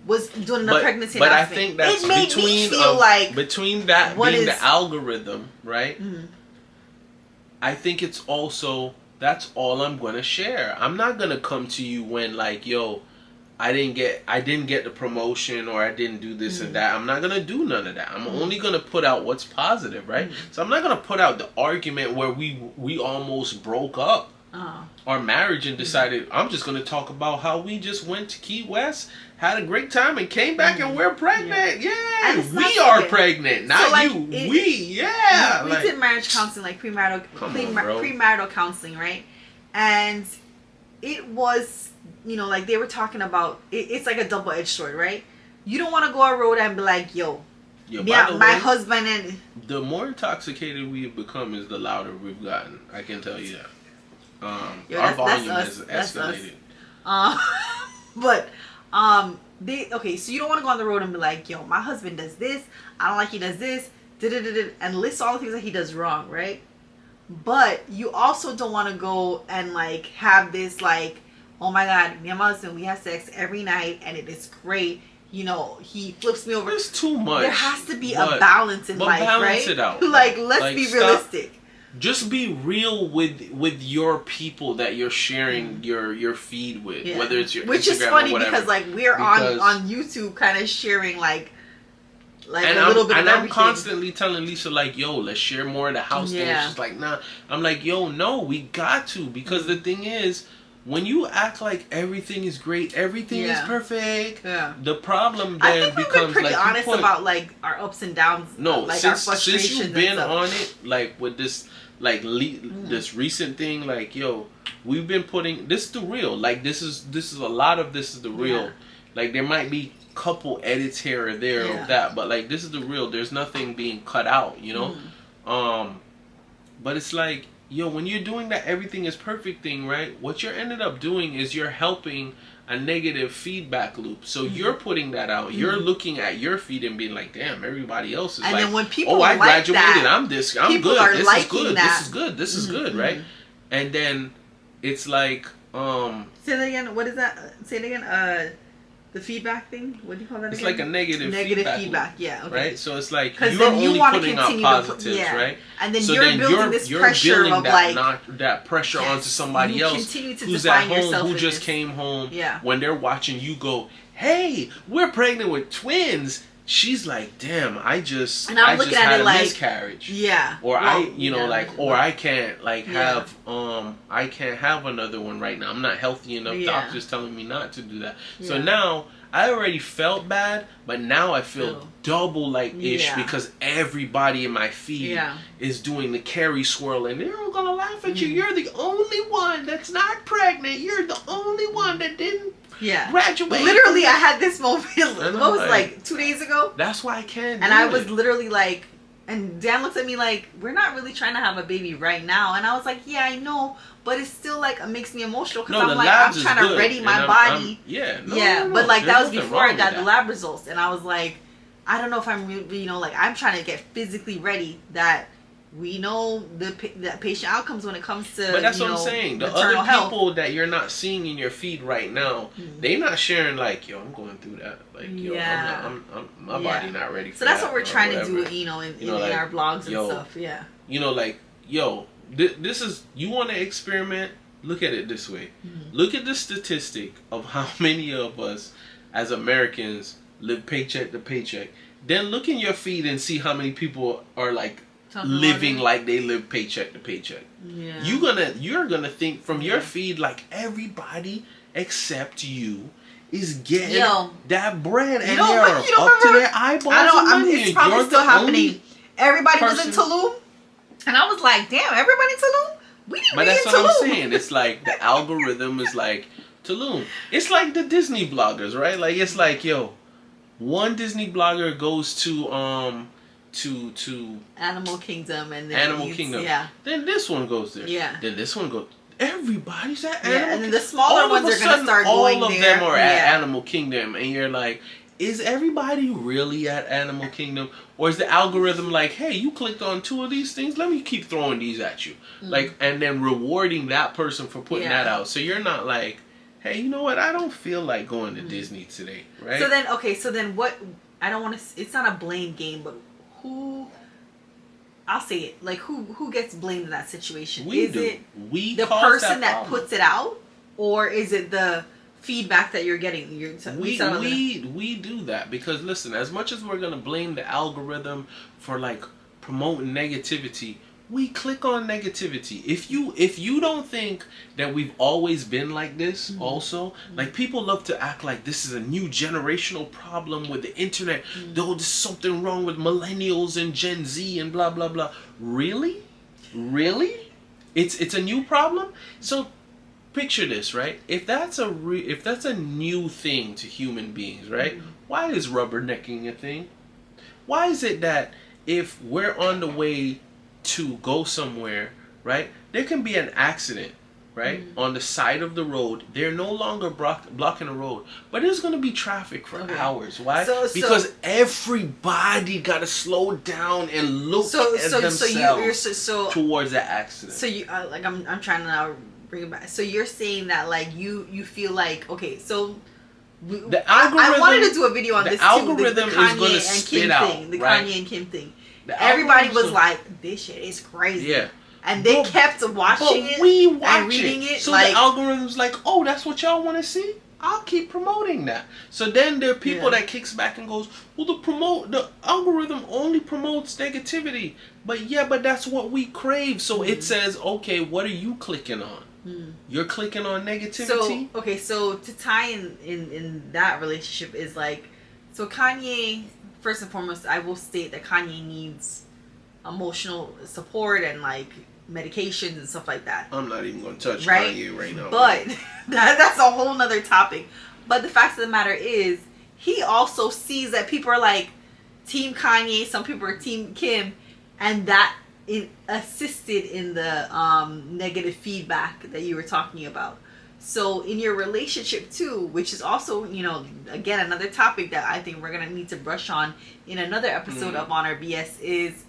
was doing a pregnancy But announcement. I think that's it made me feel like between that being the algorithm, right? Mm-hmm. I think it's also that's all I'm gonna share. I'm not gonna come to you when like, yo, I didn't get the promotion or I didn't do this and that. I'm not gonna do none of that. I'm only gonna put out what's positive, right? So I'm not gonna put out the argument where we almost broke up our marriage and decided I'm just gonna talk about how we just went to Key West, had a great time, and came back and we're pregnant. Yeah, we are pregnant, not so, like, you. We did marriage counseling, like premarital counseling, right? And it was, you know, like they were talking about it's like a double-edged sword, right? You don't want to go on road and be like, yo my husband and the more intoxicated we have become is the louder we've gotten. I can tell you that. Our volume has escalated. But so you don't want to go on the road and be like, yo, my husband does this, I don't like he does this, and list all the things that he does wrong, right? But you also don't want to go and like have this like, oh my God, me and my husband, we have sex every night and it is great. You know, he flips me over. It's too much. There has to be a balance in life, balance right? It out. Like, let's be realistic. Just be real with your people that you're sharing your feed with, whether it's your which Instagram is funny or whatever. Because like we're on YouTube kind of sharing like a little bit of everything. I'm constantly telling Lisa like, yo, let's share more of the house things. She's like, nah. I'm like, yo, no, we got to, because the thing is, when you act like everything is great, everything is perfect, the problem then becomes like... I think we've been pretty honest about like our ups and downs. No, like since our frustrations you've been on it, like with this, like this recent thing, like, yo, we've been putting... This is the real. Like, this is a lot of this is the real. Like, there might be couple edits here or there of that, but like, this is the real. There's nothing being cut out, you know? But it's like... Yo, when you're doing that everything is perfect thing, right? What you're ended up doing is you're helping a negative feedback loop. So you're putting that out. You're looking at your feed and being like, damn, everybody else is and like, then when people I graduated, I'm good. This is good. This is good. This is good, right? And then it's like, say that again. What is that? Say it again. The feedback thing? What do you call that again? It's like a negative feedback. Yeah, okay. Right? So it's like you're only putting out positives, right? And then you're building this pressure of like... that pressure onto somebody else who's at home, who just came home. Yeah. When they're watching you go, hey, we're pregnant with twins. She's like, damn, I just had a miscarriage. Yeah. Or I can't I can't have another one right now. I'm not healthy enough. Doctors telling me not to do that. Yeah. So now I already felt bad, but now I feel double like ish because everybody in my feed is doing the carry swirl and they're all gonna laugh at you. You're the only one that's not pregnant. You're the only one that didn't graduate. Literally, I had this moment. What was like 2 days ago? That's why I can't. And I was literally like, and Dan looks at me like, we're not really trying to have a baby right now. And I was like, yeah, I know, but it's still like it makes me emotional because I'm like, I'm trying to ready my body. But like that was before I got the lab results, and I was like, I don't know if I'm, like I'm trying to get physically ready that we know the patient outcomes when it comes to. But that's what I'm saying. The other people that you're not seeing in your feed right now, they not sharing like, yo, I'm going through that. Like, yo, my body not ready for that. So that's what we're trying to do, in our blogs and stuff. Yeah. Like, yo, this is, you want to experiment? Look at it this way. Look at the statistic of how many of us as Americans live paycheck to paycheck. Then look in your feed and see how many people are like living like they live paycheck to paycheck. Yeah. You're gonna think from your feed like everybody except you is getting that bread and they're up to their eyeballs. It's probably still happening. Everybody was in Tulum, and I was like, damn, everybody in Tulum? We didn't But that's what I'm saying. It's like the algorithm is like Tulum. It's like the Disney bloggers, right? Like it's like, yo, one Disney blogger goes to Animal Kingdom and then Animal Kingdom. Yeah. Then this one goes there. Yeah. Then this one goes. Everybody's at Animal Kingdom. And then the smaller ones are gonna start going there. All of them are at Animal Kingdom, and you're like, is everybody really at Animal Kingdom, or is the algorithm like, hey, you clicked on 2 of these things, let me keep throwing these at you, like, and then rewarding that person for putting that out. So you're not like, hey, you know what? I don't feel like going to Disney today, right? So then what? I don't want to. It's not a blame game, but who? I'll say it. Like who gets blamed in that situation? Is it the person that puts it out, or is it the feedback that you're getting? We do that because listen, as much as we're gonna blame the algorithm for like promoting negativity, we click on negativity. If you don't think that we've always been like this, also, like people love to act like this is a new generational problem with the internet. Though there's something wrong with millennials and Gen Z and blah blah blah. Really? It's a new problem. So picture this, right? If that's a new thing to human beings, right? Why is rubbernecking a thing? Why is it that if we're on the way to go somewhere, right, there can be an accident, right, on the side of the road. They're no longer blocking the road, but there's going to be traffic for hours. Why? Because everybody got to slow down and look at themselves towards that accident. So you I'm trying to now bring it back. So you're saying that like you feel like, okay, so the algorithm, I wanted to do a video on this too. The Kanye is going to spit out thing, the Kanye and Kim thing. Everybody was like, this shit is crazy. Yeah. And they kept watching it and reading it. So the algorithm's like, oh, that's what y'all want to see? I'll keep promoting that. So then there are people that kicks back and goes, well, the algorithm only promotes negativity. But that's what we crave. So it says, okay, what are you clicking on? You're clicking on negativity? So to tie in that relationship is like, so Kanye... First and foremost, I will state that Kanye needs emotional support and like medications and stuff like that. I'm not even going to touch Kanye right now. But that's a whole nother topic. But the fact of the matter is, he also sees that people are like Team Kanye, some people are Team Kim, and that assisted in the negative feedback that you were talking about. So in your relationship too, which is also, again, another topic that I think we're gonna need to brush on in another episode of On Our BS is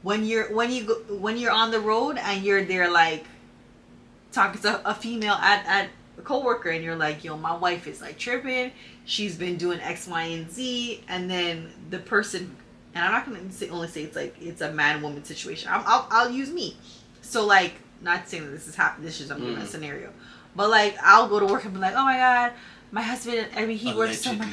when you're on the road and you're there like talking to a female at a coworker and you're like, yo, my wife is like tripping, she's been doing X, Y, and Z, and then the person, and I'm not gonna only say it's like it's a man-woman situation. I'll use me. So like, not saying that this is happening. This is a scenario. But like, I'll go to work and be like, oh my God, my husband, he works so much.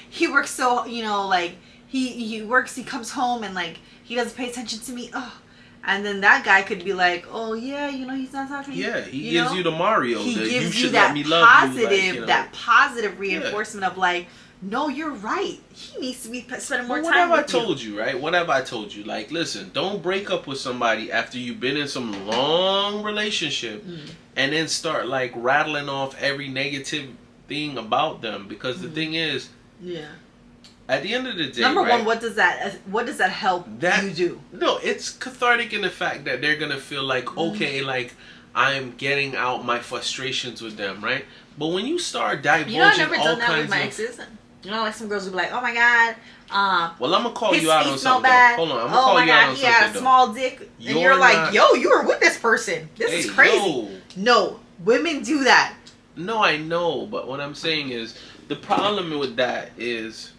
He works so, like, he works, he comes home and like, he doesn't pay attention to me. Oh. And then that guy could be like, oh yeah, he's not talking to you. Yeah, he gives you the Mario. He gives you you should that let me love you. Like, that positive reinforcement of like, no, you're right. He needs to be spending more time with you. What have I told you, right? What have I told you? Like, listen, don't break up with somebody after you've been in some long relationship and then start, like, rattling off every negative thing about them. Because the thing is, at the end of the day, number one, what does that help you do? No, it's cathartic in the fact that they're going to feel like, okay, like, I'm getting out my frustrations with them, right? But when you start divulging I've never all done that kinds with my of... exes. You know, like some girls will be like, oh my god, well, I'm gonna call his you out feet on smell something. bad. Hold on, I'm gonna oh call my you out god, on he something. had a small dick, and you're like, not... yo, you were with this person. This is crazy. Yo. No, women do that. No, I know, but what I'm saying is the problem with that is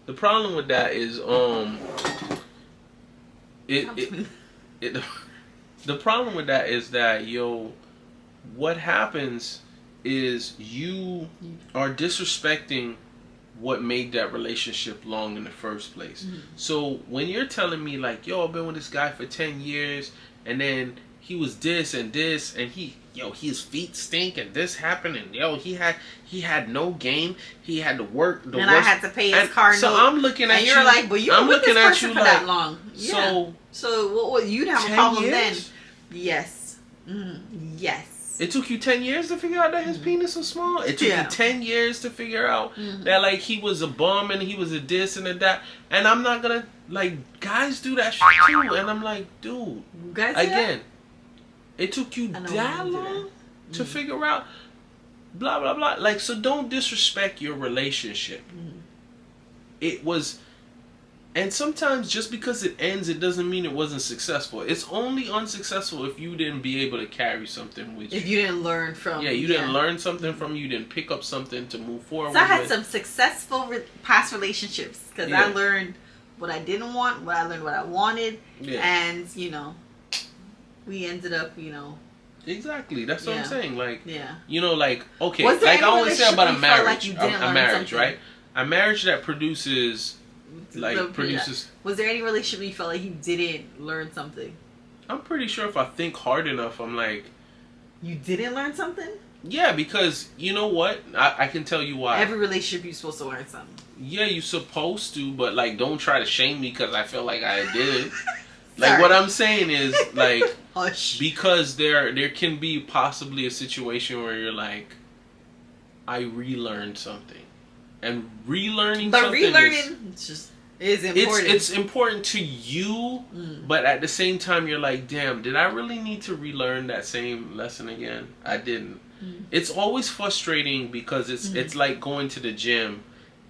it the problem with that is that, yo, what happens is you are disrespecting what made that relationship long in the first place. Mm-hmm. So when you're telling me like, yo, I've been with this guy for 10 years and then he was this and his feet stink and this happened and yo, he had no game. He had to work the and worst. I had to pay his car note. So I'm looking at and you. You're like, but you were with this person for that long. Yeah. So what you'd have a problem years? then. Yes. Yes. It took you 10 years to figure out that his penis was small. It took you 10 years to figure out that like he was a bum and he was a this and a that. And I'm not gonna like guys do that shit too. And I'm like, dude, guys again, it took you that long to figure out blah blah blah. Like, so don't disrespect your relationship. It was. And sometimes just because it ends, it doesn't mean it wasn't successful. It's only unsuccessful if you didn't be able to carry something with you. If you didn't learn from... Yeah, you didn't learn something from you. didn't pick up something to move forward So I had some successful past relationships. Because I learned what I didn't want, I learned what I wanted. Yeah. And, you know, we ended up, you know... Exactly. That's what I'm saying. Like, you know, like, okay. Like I always say about a marriage. Like a marriage, right? A marriage that produces... Was there any relationship you felt like you didn't learn something? I'm pretty sure if I think hard enough, I'm like... You didn't learn something? Yeah, because you know what? I can tell you why. Every relationship you're supposed to learn something. Yeah, you're supposed to, but like don't try to shame me because I feel like I did. Like what I'm saying is like... Hush. Because there can be possibly a situation where you're like, I relearned something. And relearning something is important. It's important to you, but at the same time you're like, damn, did I really need to relearn that same lesson again? I didn't. It's always frustrating because it's like going to the gym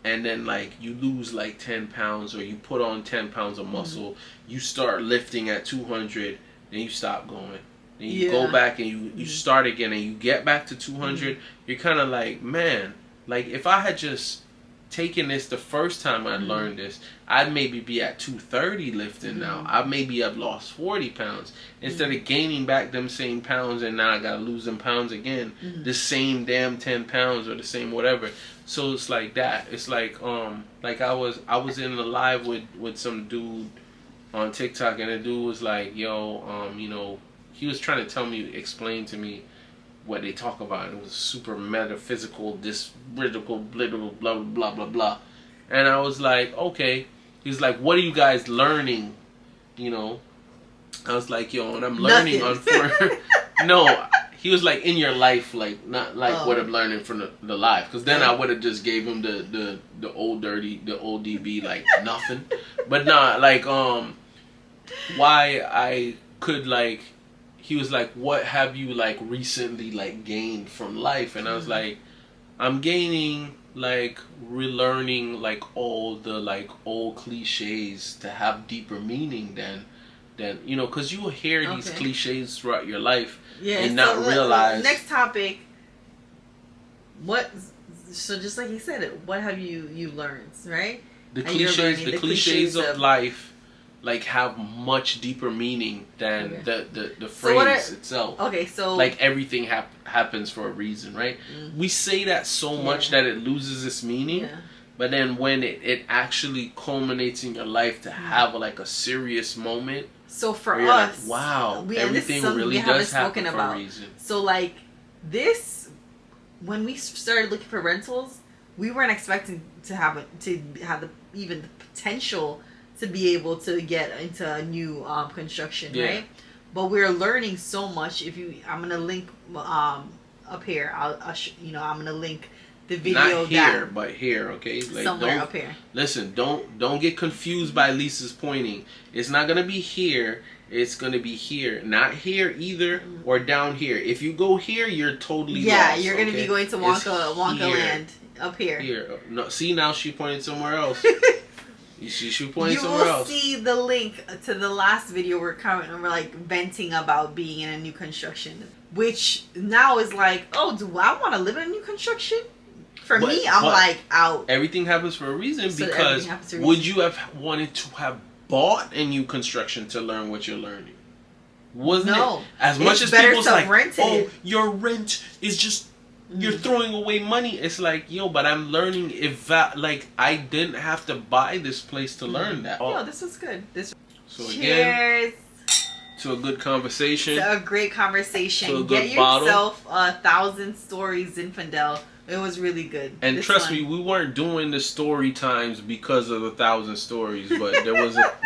and then like you lose like 10 pounds or you put on 10 pounds of muscle, you start lifting at 200, then you stop going. Then you go back and you start again and you get back to 200, you're kind of like, man, like if I had just taken this the first time I learned this, I'd maybe be at 230 lifting now. I maybe have lost 40 pounds instead of gaining back them same pounds and now I gotta lose them pounds again. The same damn 10 pounds or the same whatever. So it's like that. It's like I was in a live with some dude on TikTok and the dude was like, yo, you know, he was trying to explain to me what they talk about. It was super metaphysical, this critical, blah, blah, blah, blah, blah. And I was like, okay. He's like, what are you guys learning? You know? I was like, yo, and I'm learning No, he was like, in your life, like, not like what I'm learning from the life. Because then I would have just gave him the old dirty, the old DB, like, nothing. But nah, like, why I could, like, he was like, what have you like recently like gained from life? And I was like, I'm gaining like relearning like all the like old cliches to have deeper meaning than you know, because you will hear these cliches throughout your life and not realize. Next topic. So just like you said, what have you learned, right? The cliches of life like have much deeper meaning than the phrase itself. Okay, so like everything happens for a reason, right? We say that so much that it loses its meaning, but then when it actually culminates in your life to have like a serious moment. So for us, like, wow, everything really does happen for a reason. So like this, when we started looking for rentals, we weren't expecting to have even the potential to be able to get into a new construction, right? But we're learning so much. I'm gonna link up here. I'm gonna link the video not here, but here, okay? Like, somewhere up here. Listen, don't get confused by Lisa's pointing. It's not gonna be here. It's gonna be here, not here either, or down here. If you go here, you're totally lost, you're gonna be going to Wonka here. Land up here. Here, no, see now she pointed somewhere else. she pointed somewhere else. You will see the link to the last video we're like venting about being in a new construction, which now is like, oh, do I want to live in a new construction? For me, I'm like out. Everything happens for a reason, So because would you have wanted to have bought a new construction to learn what you're learning? Wasn't it? As much as people's like, oh, your rent is just, you're throwing away money. It's like, yo, but I'm learning like, I didn't have to buy this place to learn that. Yo, this was good. So cheers. Again, to a good conversation. To a great conversation. To a good Get yourself 1,000 stories, Zinfandel. It was really good. And trust me, we weren't doing the story times because of 1,000 stories, but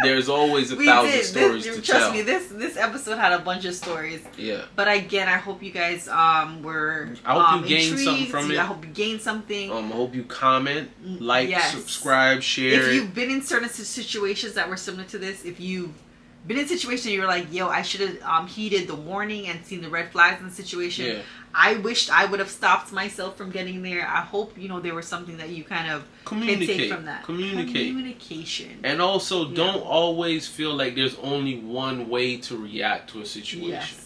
there's always 1,000 stories to tell. Trust me, this episode had a bunch of stories. Yeah. But again, I hope you guys were I hope you gained something from it. I hope you gained something. I hope you comment, like, subscribe, share. If you've been in certain situations that were similar to this, if you've been in a situation you're like, yo, I should have heeded the warning and seen the red flags in the situation. Yeah. I wished I would have stopped myself from getting there. I hope, there was something that you kind of can take from that. Communication. And also, don't always feel like there's only one way to react to a situation.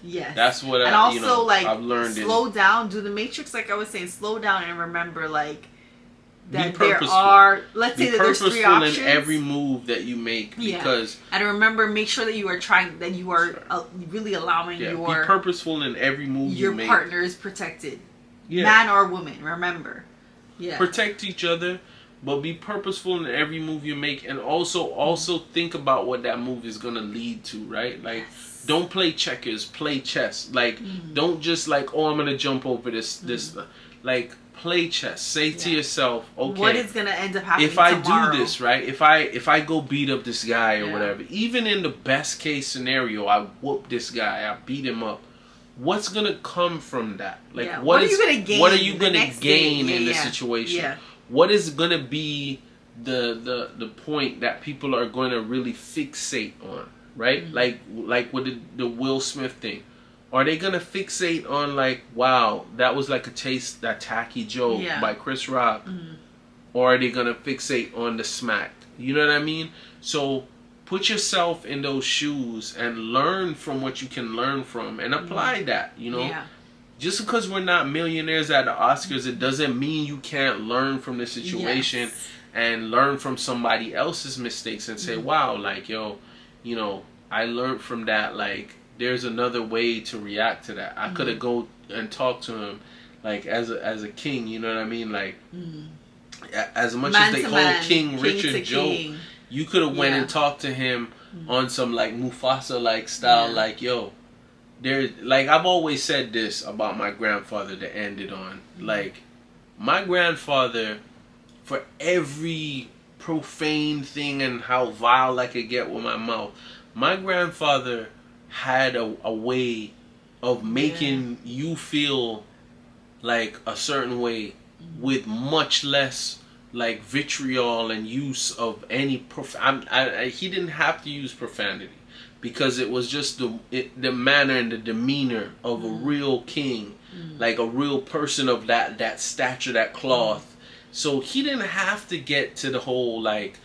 Yes. That's what I've learned. Slow down. Do the Matrix, like I was saying, slow down and remember, like, that there are, let's say that there's 3 options. In every move that you make, because and remember, make sure that you are really allowing be purposeful in every move you make. Your partner is protected, man or woman. Remember, protect each other, but be purposeful in every move you make, and also think about what that move is gonna lead to. Right, like. Don't play checkers, play chess. Like, don't just like, oh, I'm gonna jump over this. Like, play chess. Say to yourself, okay, what is gonna end up happening if I tomorrow? do this, right? If I go beat up this guy or whatever, even in the best case scenario, I whoop this guy, I beat him up. What's gonna come from that? Like, what are you gonna gain? What are you gonna gain in the situation? Yeah. What is gonna be the point that people are gonna really fixate on? Right? Like with the Will Smith thing. Are they gonna fixate on like, wow, that was like that tacky joke by Chris Rock? Or are they gonna fixate on the smack? You know what I mean? So put yourself in those shoes and learn from what you can learn from and apply that, Just because we're not millionaires at the Oscars, it doesn't mean you can't learn from the situation and learn from somebody else's mistakes and say, wow, like, yo, I learned from that, like, there's another way to react to that. I could have go and talked to him, like, as a king, you know what I mean? Like, as much as they hold King Richard joke, you could have went and talked to him on some, like, Mufasa-like style, like, yo, like, I've always said this about my grandfather to end it on. Like, my grandfather, for every profane thing and how vile I could get with my mouth, my grandfather had a way of making you feel like a certain way with much less like vitriol and use of any he didn't have to use profanity, because it was just the manner and the demeanor of a real king, like a real person of that stature, that cloth. So he didn't have to get to the whole like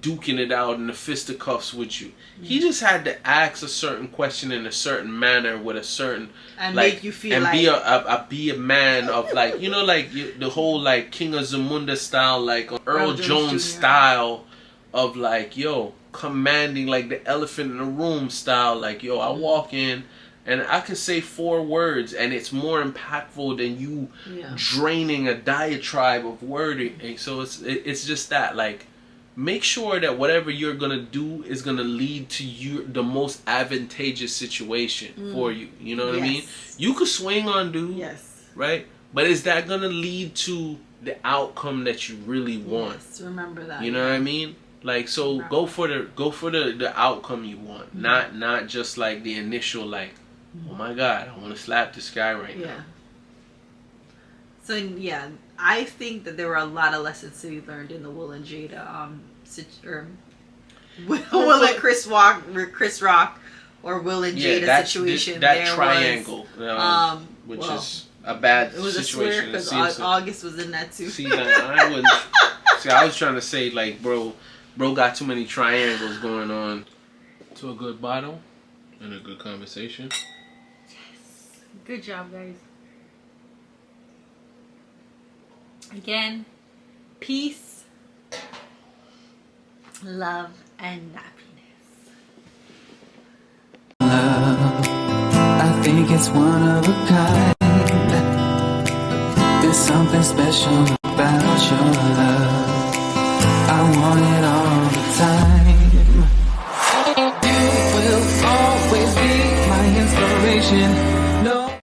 duking it out in the fisticuffs with you. He just had to ask a certain question in a certain manner with a certain and like, make you feel and like be a man of like, like the whole like King of Zamunda style, like Earl Jones style of like, yo, commanding, like the elephant in the room style, like, yo, I walk in and I can say 4 words and it's more impactful than you draining a diatribe of wording. And so it's just that, like, make sure that whatever you're gonna do is gonna lead to the most advantageous situation for you. You know what I mean? You could swing on dude, right? But is that gonna lead to the outcome that you really want? Yes, remember that. You know what I mean? Like, so go for the outcome you want, not just like the initial like, oh my God, I want to slap this guy right now. So yeah, I think that there were a lot of lessons to be learned in the Will and Jada Will and Chris Rock or Will and Jada situation. That triangle, which is a bad it was situation. A swear because August was in that too. See, I wouldn't. See, I was trying to say like, bro got too many triangles going on. To a good bottle and a good conversation. Yes, good job, guys. Again, peace, love, and happiness. Love, I think it's one of a kind. There's something special about your love. I want it all the time. You will always be my inspiration.